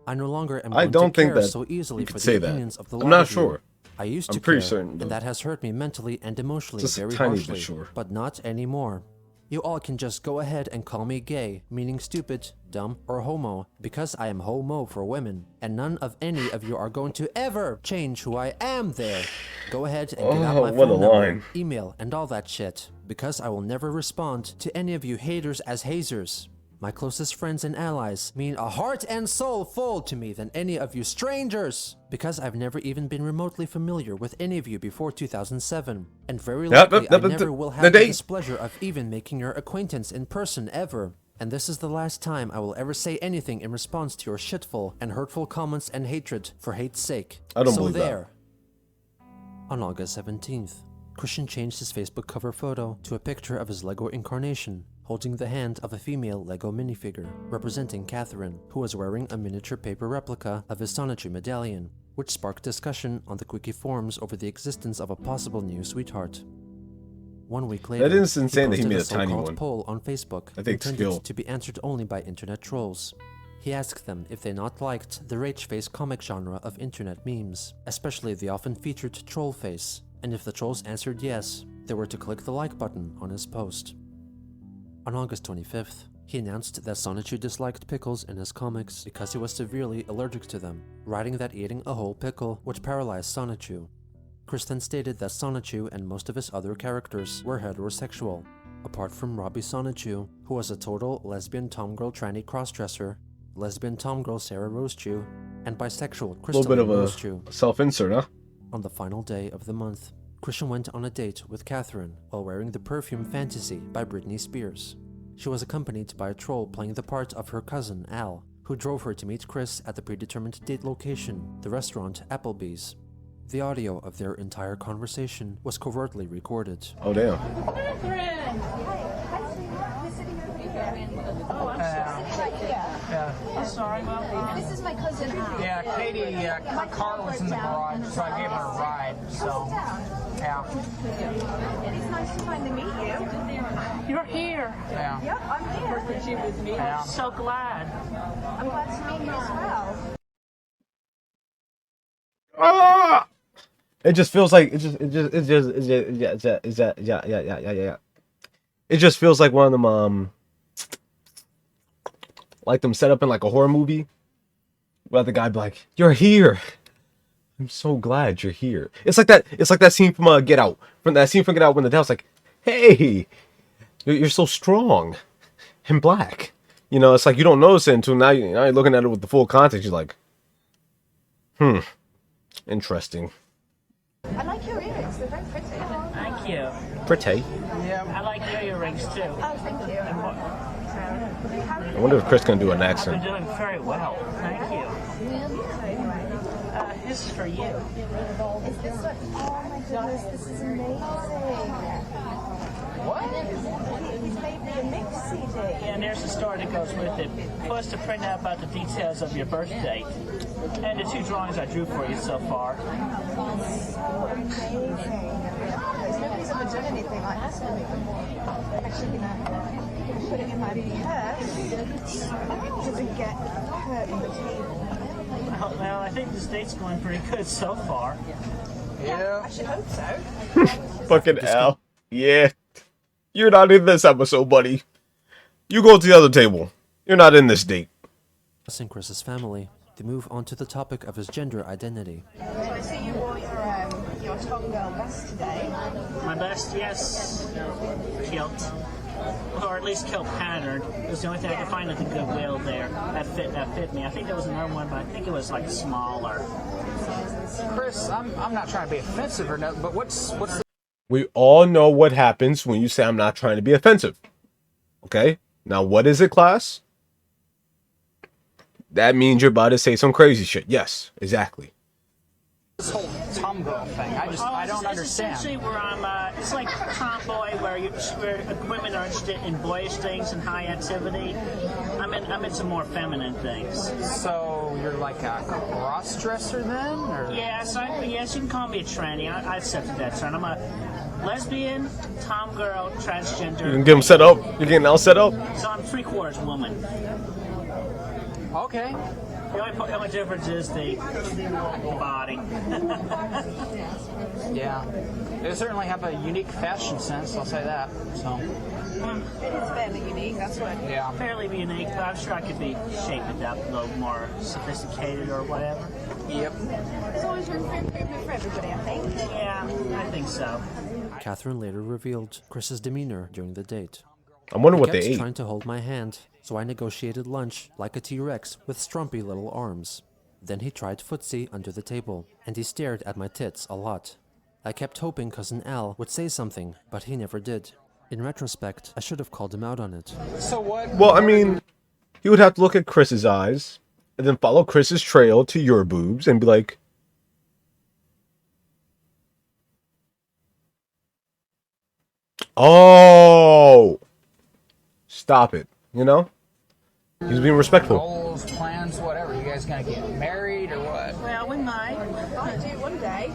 I no longer am going to care so easily for the opinions of the lot of you. I'm not sure. I used to I'm pretty care, certain, though. and that has hurt me mentally and emotionally Just a very tiny bit harshly, sure. but not anymore. You all can just go ahead and call me gay, meaning stupid, dumb, or homo, because I am homo for women, and none of any of you are going to ever change who I am there. Go ahead and get out my phone number, email, and all that shit, because I will never respond to any of you haters as hazers. My closest friends and allies mean a heart and soul full to me than any of you strangers, because I've never even been remotely familiar with any of you before 2007, and very likely I never will have the displeasure of even making your acquaintance in person ever. And this is the last time I will ever say anything in response to your shitful and hurtful comments and hatred for hate's sake. I don't so believe there. On August 17th, Christian changed his Facebook cover photo to a picture of his Lego incarnation, holding the hand of a female Lego minifigure, representing Catherine, who was wearing a miniature paper replica of his sonetry medallion, which sparked discussion on the Quickie forums over the existence of a possible new sweetheart. 1 week later, that is insane that he made a so-called tiny one. poll on Facebook I think intended to be answered only by internet trolls. He asked them if they not liked the rage face comic genre of internet memes, especially the often featured troll face, and if the trolls answered yes, they were to click the like button on his post. On August 25th, he announced that Sonichu disliked pickles in his comics because he was severely allergic to them, writing that eating a whole pickle would paralyze Sonichu. Chris then stated that Sonichu and most of his other characters were heterosexual, apart from Robbie Sonichu, who was a total lesbian tomgirl tranny crossdresser, lesbian tomgirl Sarah Rosechew, and bisexual Crystal Rosechew. A little bit of a self-insert, huh? On the final day of the month, Christian went on a date with Catherine while wearing the perfume Fantasy by Britney Spears. She was accompanied by a troll playing the part of her cousin, Al, who drove her to meet Chris at the predetermined date location, the restaurant Applebee's. The audio of their entire conversation was covertly recorded. Oh, damn. Catherine! Oh, I'm sorry. Yeah. I'm sorry, Mom. This is my cousin Al. Yeah, Katie, her car was in the garage, so I gave her a ride. So, yeah. It's nice to finally meet you. You're here. Yeah. Yep, I'm here. She with me. Yeah. I'm so glad. I'm glad to meet you as well. Ah! It just feels like it just feels like one of them like them set up in like a horror movie where the guy be like, "You're here." I'm so glad you're here. It's like that. It's like that scene from Get Out. From that scene from Get Out when the devil's like, "Hey, you're so strong and black." You know, it's like you don't notice it until now. Now you're looking at it with the full context. You're like, interesting. I like your earrings. They're very pretty. Thank you. Pretty. I like your earrings too. Oh, thank you. I wonder if Chris can do an I've accent. been doing very well. Thank you. This is for you. Is this what? Oh my goodness, this is amazing. What? He's made me a mix CD. And there's the story that goes with it. Plus to print out about the details of your birth date. And the 2 drawings I drew for you so far. So amazing. Nobody's ever done anything like this for me before. Actually, put it in my purse to get hurt on the table. Well, I think this date's going pretty good so far. Yeah, I should hope so. Fucking Al. Yeah. You're not in this episode, buddy. You go to the other table. You're not in this date. Discussing Chris's family, they move on to the topic of his gender identity. I see you wore your Tom Girl best today. My best, yes, kilt. Or at least kilt pattern. It was the only thing I could find at the Goodwill there. That fit me. I think there was another one, but I think it was like smaller. Chris, I'm not trying to be offensive or nothing, but what's the We all know what happens when you say I'm not trying to be offensive. Okay? Now, what is it, class? That means you're about to say some crazy shit. Yes, exactly. this whole Tom Girl thing? I don't It's understand. essentially where it's like tomboy, where women are interested in boyish things and high activity. I'm into more feminine things. So you're like a cross-dresser then? Or? Yes, you can call me a tranny. I accepted that term. I'm a lesbian, tom girl, transgender. You can get them set up. You're getting all set up. So I'm 3/4 woman. Okay. The only difference is the body. Yeah. They certainly have a unique fashion sense, I'll say that. So, It is fairly unique, that's what. yeah. Fairly unique, but I'm sure I could be shaped it up a little more sophisticated or whatever. Yep. There's always room for improvement for everybody, I think. Yeah, I think so. Catherine later revealed Chris's demeanor during the date. I wonder He what they kept ate. trying to hold my hand, so I negotiated lunch like a T-Rex with strumpy little arms. Then he tried footsie under the table, and he stared at my tits a lot. I kept hoping Cousin Al would say something, but he never did. In retrospect, I should have called him out on it. So what? Well, I mean, he would have to look at Chris's eyes and then follow Chris's trail to your boobs and be like, oh, stop it. You know? He's being respectful. Goals, plans, whatever. You guys gonna get married or what? Well, we might. Might do one day.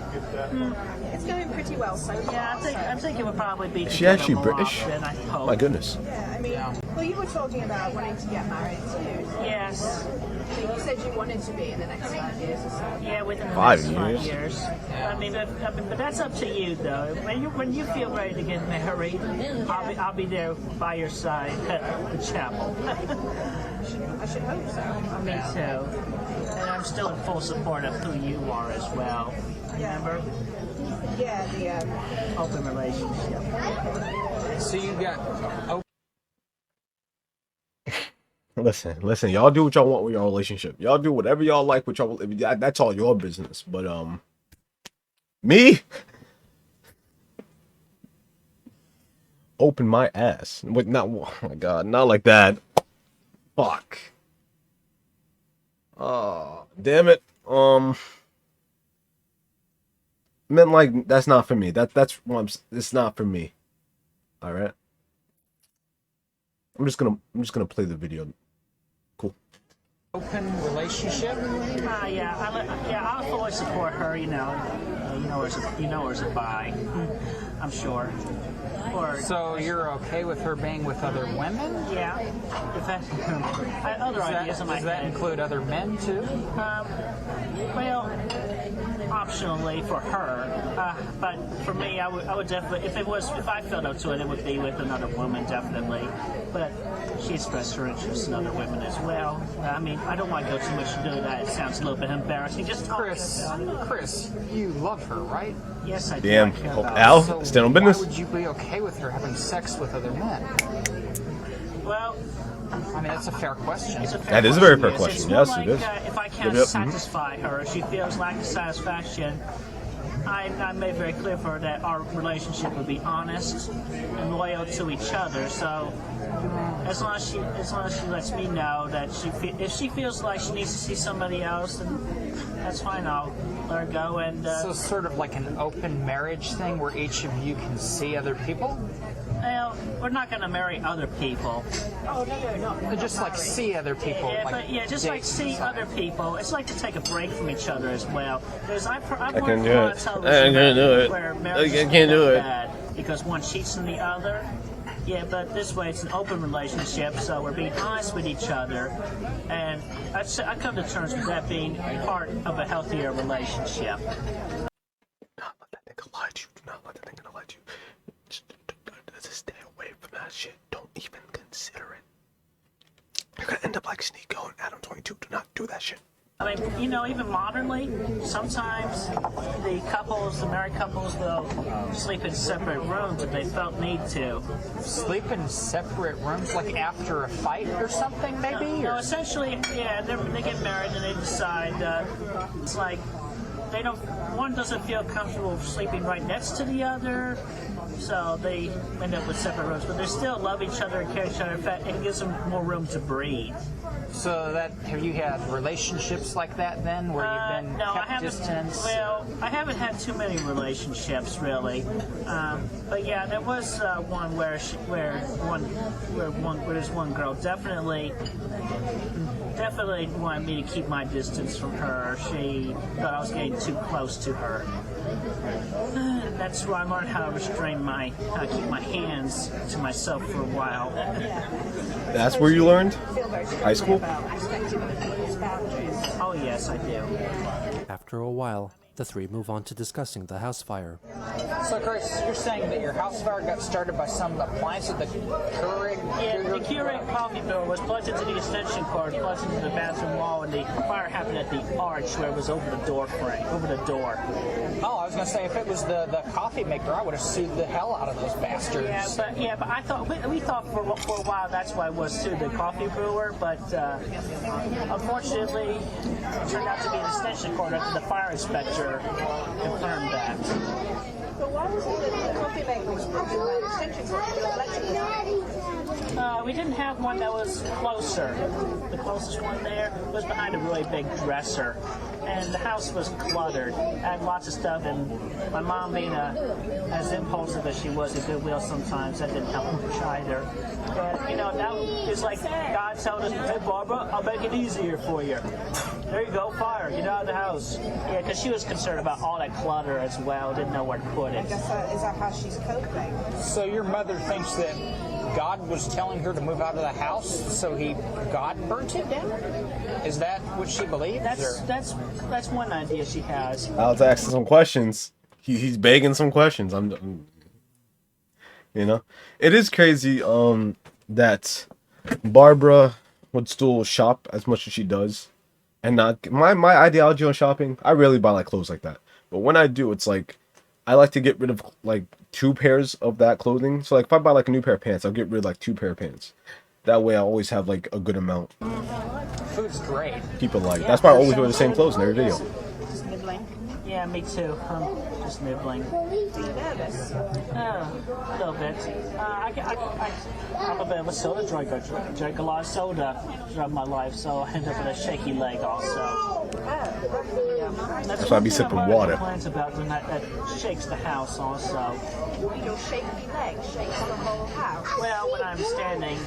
It's going pretty well so far. Yeah, I'm thinking we'll probably be Is she together actually more British? often, I hope. My goodness. So, yeah, I mean, well, you were talking about wanting to get married too. Yes. So you said you wanted to be in the next 5 years or so. Yeah, within the 5 next 5 years. years. I mean, but that's up to you, though. When you feel ready to get married, I'll be there by your side at the chapel. I should hope so. Me too. And I'm still in full support of who you are as well. Remember? Yeah, the Open relationship. So you got. Oh, Listen, y'all do what y'all want with your relationship. Y'all do whatever y'all like with y'all. That's all your business. But me, open my ass. Wait, not. Oh my god, not like that. Fuck. Oh, damn it. Meant like that's not for me. That's what it's not for me. All right. I'm just gonna play the video. Cool. open relationship? I'll fully support her. You know her as a bi. I'm sure. Or So you're okay with her being with other women? yeah, if that, other ideas in my Does that head. include other men too? Well, emotionally for her, but for me, I would definitely, if I felt up to it, it would be with another woman, definitely. But she expressed her interest in other women as well. I mean, I don't want to go too much into that. It sounds a little bit embarrassing. Just talking about it. Chris, you love her, right? Yes, I do. Damn. I care Oh, about her. Al, So stand on business. why would you be okay with her having sex with other men? Well, I mean, that's a fair question. it's a fair That is a very fair yes. question. It's more Yes, like, it is. If I can't Yep. satisfy her, if she feels lack of satisfaction, I made very clear for her that our relationship would be honest and loyal to each other. So as long as she lets me know that if she feels like she needs to see somebody else, then that's fine. I'll let her go. And So sort of like an open marriage thing where each of you can see other people? well, we're not going to marry other people. Oh, no. Just like see other people. Yeah, like but yeah, just like date see inside. other people. It's like to take a break from each other as well. Because I've can't worked do on it. television I can't do it. where I marriages can't do go it. bad because one cheats on the other. Yeah, but this way it's an open relationship, so we're being honest with each other, and I come to terms with that being part of a healthier relationship. Not let that nigga lie to you. Do not let that nigga lie to you. Just stay away from that shit. Don't even consider it. You're gonna end up like Sneak going Adam 22. Do not do that shit. I mean, you know, even modernly, sometimes the married couples will sleep in separate rooms if they felt need to. Sleep in separate rooms, like after a fight or something, maybe? No, Or essentially, yeah, they get married and they decide it's like one doesn't feel comfortable sleeping right next to the other, so they end up with separate rooms. But they still love each other and care each other. In fact, it gives them more room to breathe. so that have you had relationships like that then, where you've been No, I kept haven't. distance? Well, I haven't had too many relationships really, but yeah, there was one where there's one girl definitely wanted me to keep my distance from her. She thought I was getting too close to her. That's where I learned how to keep my hands to myself for a while. That's where you learned? Feel very High school? about respecting other people's boundaries. Oh yes, I do. After a while, the three move on to discussing the house fire. So, Chris, you're saying that your house fire got started by some appliance at the Keurig? Yeah, the Keurig coffee bill was plugged into the extension cord, plugged into the bathroom wall, and the fire happened at the arch where it was over the door frame, over the door. Oh, I was going to say, if it was the coffee maker, I would have sued the hell out of those bastards. Yeah, but I thought we thought for a while that's why it was too, the coffee brewer. But unfortunately, it turned out to be an extension cord after the fire inspector confirmed that. But why was it that the coffee maker was plugged in by an extension cord to the electrical? We didn't have one that was closer. The closest one there was behind a really big dresser. And the house was cluttered. I had lots of stuff, and my mom being as impulsive as she was at Goodwill sometimes, that didn't help much either. But, you know, that was like God telling us, hey, Barbara, I'll make it easier for you. There you go, fire, get out of the house. Yeah, because she was concerned about all that clutter as well, didn't know where to put it. Is that how she's coping? So your mother thinks that God was telling her to move out of the house, so God burnt it down? Is that what she believes? That's one idea she has. Al's asking some questions. He's begging some questions. You know, it is crazy that Barbara would still shop as much as she does, and not my ideology on shopping. I rarely buy like clothes like that, but when I do, it's like I like to get rid of like 2 pairs of that clothing. So like if I buy like a new pair of pants, I'll get rid of like 2 pair of pants. That way I always have like a good amount. Food's great. Keep it light. That's why I always wear the same clothes in every video. Just nibbling. Yeah, me too. Just nibbling. Are you nervous? A little bit. I'm a bit of a soda drinker. Drink a lot of soda throughout my life, so I end up with a shaky leg also. That's why I be sipping water. Complains about that shakes the house also. Your shaky leg shakes the whole house. Well, when I'm standing,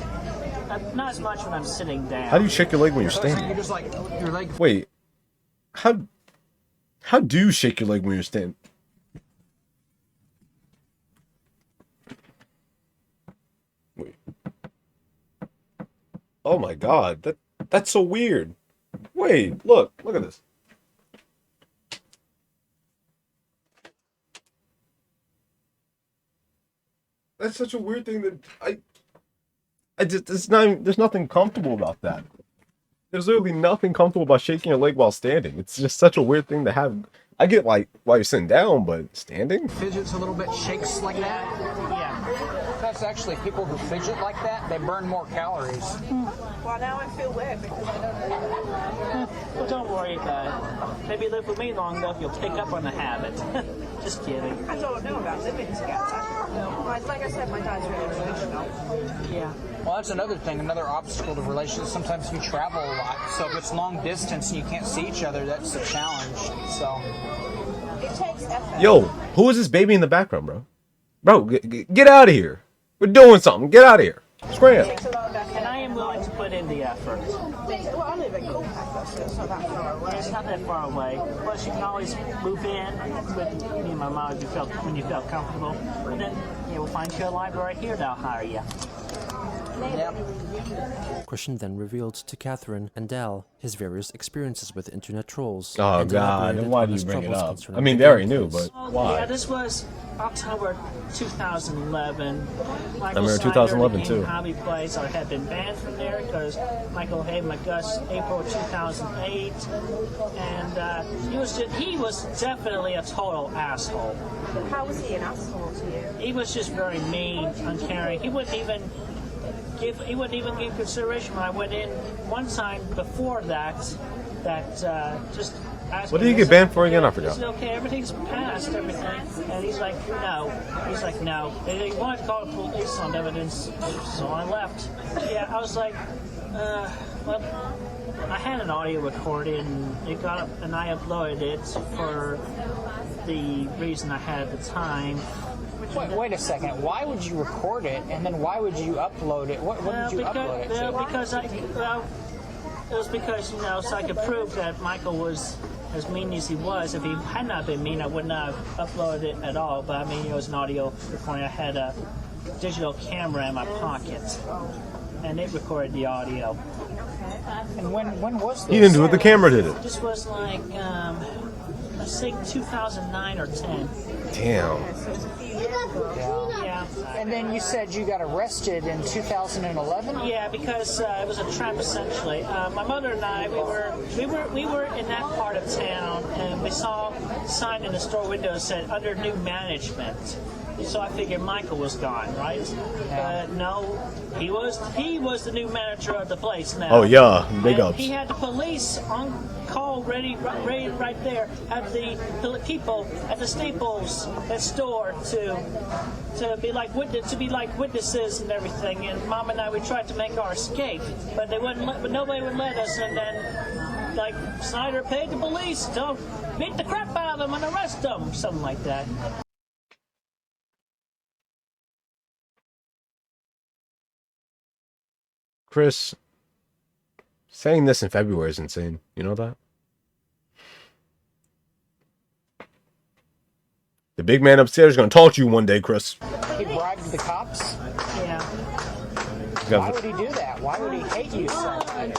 not as much when I'm sitting down. How do you shake your leg when you're So you're standing? just like, your leg. Wait, how do you shake your leg when you're standing? Wait. Oh my god, that's so weird. Wait, look at this. that's such a weird thing that I just, it's not even, there's nothing comfortable about that. There's literally nothing comfortable about shaking your leg while standing. It's just such a weird thing to have. I get like while you're sitting down, but standing? Fidgets a little bit, shakes like that. Yeah. That's actually people who fidget like that, they burn more calories. Well, now I feel weird because I don't know. Well, don't worry about it. Maybe live with me long enough, you'll pick up on the habit. Just kidding. I don't know about living together. Like I said, my dad's really emotional. Yeah. Well, that's another thing, another obstacle to relationships. Sometimes you travel a lot, so if it's long distance and you can't see each other, that's a challenge. So It takes effort. Yo, who is this baby in the background, bro? Bro, get out of here. We're doing something. Get out of here. Scram. It takes a lot of effort. And I am willing to put in the effort. Well, I live in Culpeper, so it's not that far away. It's not that far away. Plus, you can always move in with me and my mom if you felt, when you felt comfortable. And then, we'll find you a library here, they'll hire you. yep. Christian then revealed to Catherine and Dal his various experiences with internet trolls. Oh, and God. elaborated Then why on do his you bring it troubles up? concerning I mean, the they already game knew, quiz. but why? Yeah, this was October 2011. Michael remember Snyder, 2011 the game too. Hobby Place, I had been banned from there because Michael Hayden, my Gus, April 2008, and he was definitely a total asshole. How was he an asshole to you? He was just very mean, uncaring. He wouldn't even give consideration when I went in one time before that just asked What me, did he get banned for again? I forgot. Is it okay? Everything's passed, everything. And he's like, no. He's like, no. And he wanted to call the police on evidence, so I left. Yeah, I was like, well, I had an audio recording, and it got up, and I uploaded it for the reason I had at the time. Wait a second. Why would you record it, and then why would you upload it? What did you upload it to? It was because, so I could prove that Michael was as mean as he was. If he had not been mean, I would not have uploaded it at all. But I mean, it was an audio recording. I had a digital camera in my pocket, and it recorded the audio. And when was this? He didn't do it. The camera did it. This was like, let's say 2009 or 10. Damn. So it was a few years ago. Yeah. And then you said you got arrested in 2011? Yeah, because it was a trap essentially. My mother and I, we were in that part of town, and we saw a sign in the store window that said "Under New Management." So I figured Michael was gone, right? No, he was the new manager of the place now. Oh, yeah. Big And ups. he had the police on call ready right there. Had the people at the Staples store to be like witnesses and everything. And Mom and I, we tried to make our escape, but they wouldn't. But nobody would let us. And then, like, Snyder paid the police to beat the crap out of them and arrest them, something like that. Chris, saying this in February is insane. You know that? The big man upstairs is going to talk to you one day, Chris. He bribed the cops? Yeah. Why would he do that? Why would he hate you so much? Like,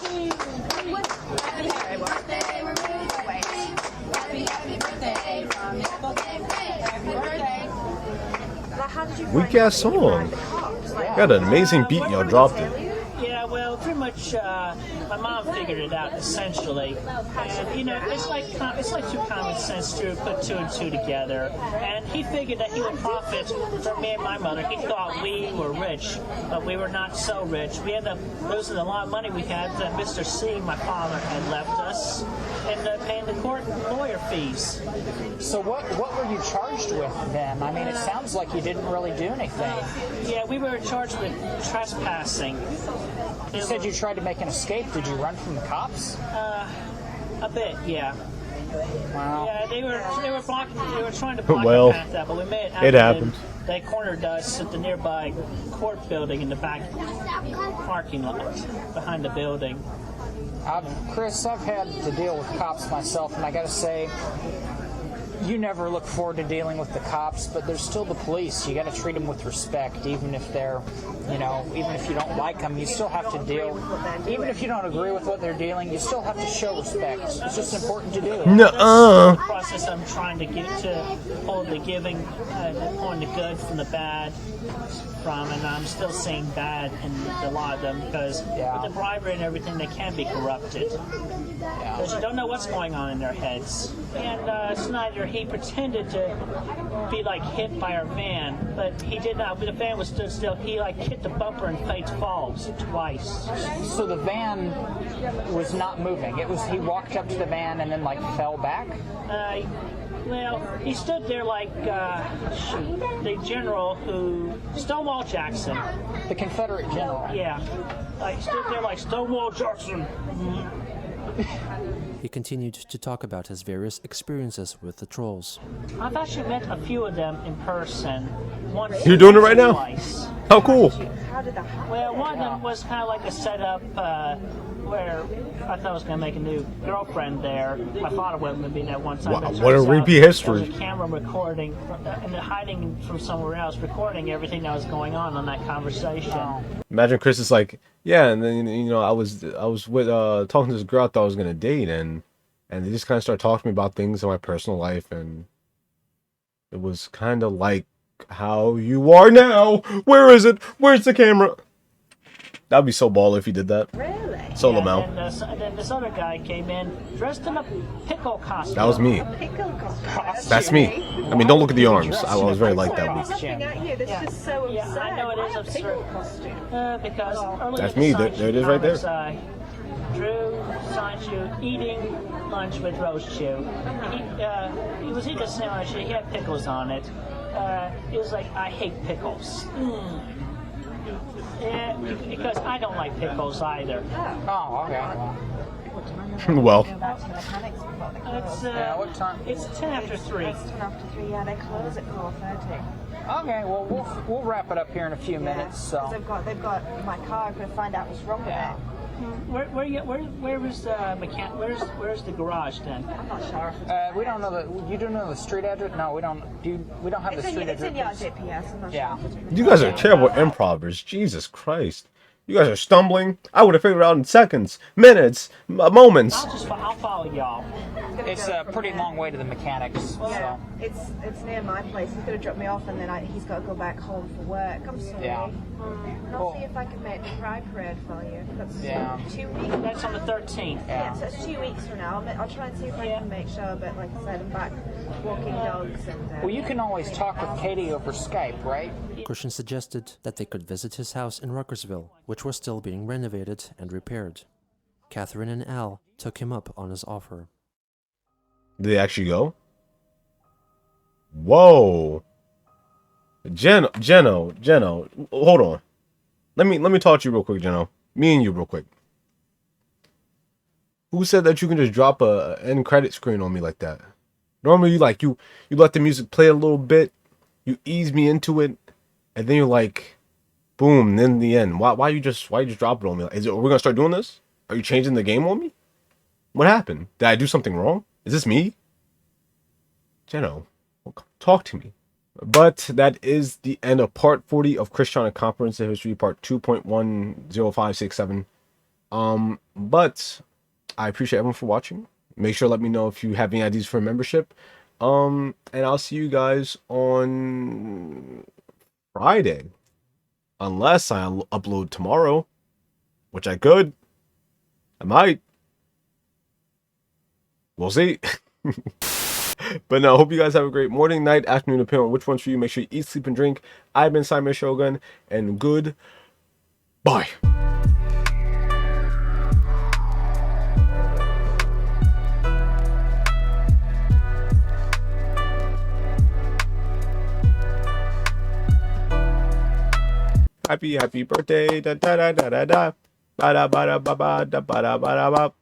how did you Weak ass song. Got an amazing beat, y'all dropped it. Yeah, well, pretty much my mom figured it out essentially, and it's like two common sense to put two and two together. And he figured that he would profit from me and my mother. He thought we were rich, but we were not so rich. We ended up losing a lot of money we had that Mr. C, my father, had left us, and paying the court and lawyer fees. So what were you charged with then? I mean, it sounds like you didn't really do anything. Yeah, we were charged with trespassing. You said you tried to make an escape. Did you run from the cops? A bit, yeah. Wow. Yeah, they were blocking. They were trying to block Well, the path out, but we made it. it happened. They cornered us at the nearby court building in the back parking lot behind the building. Chris, I've had to deal with cops myself, and I got to say, you never look forward to dealing with the cops, but they're still the police. You got to treat them with respect, even if they're, even if you don't like them, you still have to deal. Even if you don't agree with what they're dealing, you still have to show respect. It's just important to do. The process I'm trying to get to hold the giving, pulling the good from the bad from, and I'm still seeing bad in a lot of them because with the bribery and everything, they can be corrupted. Because you don't know what's going on in their heads. And Snyder, he pretended to be like hit by our van, but he did not. But the van was stood still. He like hit the bumper and faked falls twice. So the van was not moving. It was he walked up to the van and then like fell back. Well, he stood there like the general who Stonewall Jackson, the Confederate general. Yeah, like stood there like Stonewall Jackson. He continued to talk about his various experiences with the trolls. I've actually met a few of them in person. Once You're doing it right now? Twice. How cool. How did that happen? Well, one of them was kind of like a setup where I thought I was going to make a new girlfriend there. My father went with me that one time. Wow, what a repeat history. There was a camera recording and hiding from somewhere else, recording everything that was going on that conversation. Imagine Chris is like, yeah, and then I was with talking to this girl I thought I was gonna date, and they just kind of started talking to me about things in my personal life, and it was kind of like how you are now. Where is it? Where's the camera? That'd be so baller if he did that. Really? Solo Yeah, Mel. and then this other guy came in dressed in a pickle costume. That was me. Pickle costume. That's me. I mean, don't look at the arms. I was very light that Sorry, week. nothing at you. That's just so Yeah, absurd. I know it is Why a absurd. pickle costume? Because earlier That's in me. the There it is right there. Drew Sanju eating lunch with roast chew. He was eating a sandwich. He had pickles on it. He was like, I hate pickles. Yeah, because I don't like pickles either. Oh, okay. Well, Back to the mechanics before they close. It's What time? it's 10 after 3. It's 10 after 3, yeah, they close at 4:30. Okay, well we'll wrap it up here in a few minutes. So. Because they've got my car, I'm going to find out what's wrong with it. Where was the where's the garage then? I'm not sure. We don't know the. You do know the street address? No, we don't. We don't have the street It's in your address. GPS. I'm not Yeah. sure. you guys are terrible improvers. Jesus Christ. You guys are stumbling. I would have figured it out in seconds, minutes, moments. I'll follow y'all. It's a pretty long way to the mechanics. Yeah, So. it's near my place. He's going to drop me off and then he's got to go back home for work. I'm sorry. Yeah. And I'll Cool. see if I can make the pride parade for you. That's Yeah. 2 weeks. That's on the 13th. Yeah, so it's 2 weeks from now. I'll try and see if I can make sure, but like I said, I'm back walking dogs and... Well, you can always talk with Katie over Skype, right? Christian suggested that they could visit his house in Ruckersville, which was still being renovated and repaired. Catherine and Al took him up on his offer. Did they actually go? Whoa. Geno, hold on. Let me talk to you real quick, Geno. Me and you real quick. Who said that you can just drop a end credit screen on me like that? Normally you let the music play a little bit, you ease me into it, and then you're like, boom, then the end. Why you just drop it on me? Are we gonna start doing this? Are you changing the game on me? What happened? Did I do something wrong? Is this me? Geno, talk to me. But that is the end of part 40 of Christian Comprehensive History, part 2.10567. But I appreciate everyone for watching. Make sure to let me know if you have any ideas for membership. And I'll see you guys on Friday. Unless I upload tomorrow, which I could. I might. We'll see. But no, I hope you guys have a great morning, night, afternoon, depending on which one's for you. Make sure you eat, sleep, and drink. I've been Saimir Shogun, and good bye. Happy birthday, da da da da da da, ba da ba da ba ba da ba da ba da ba.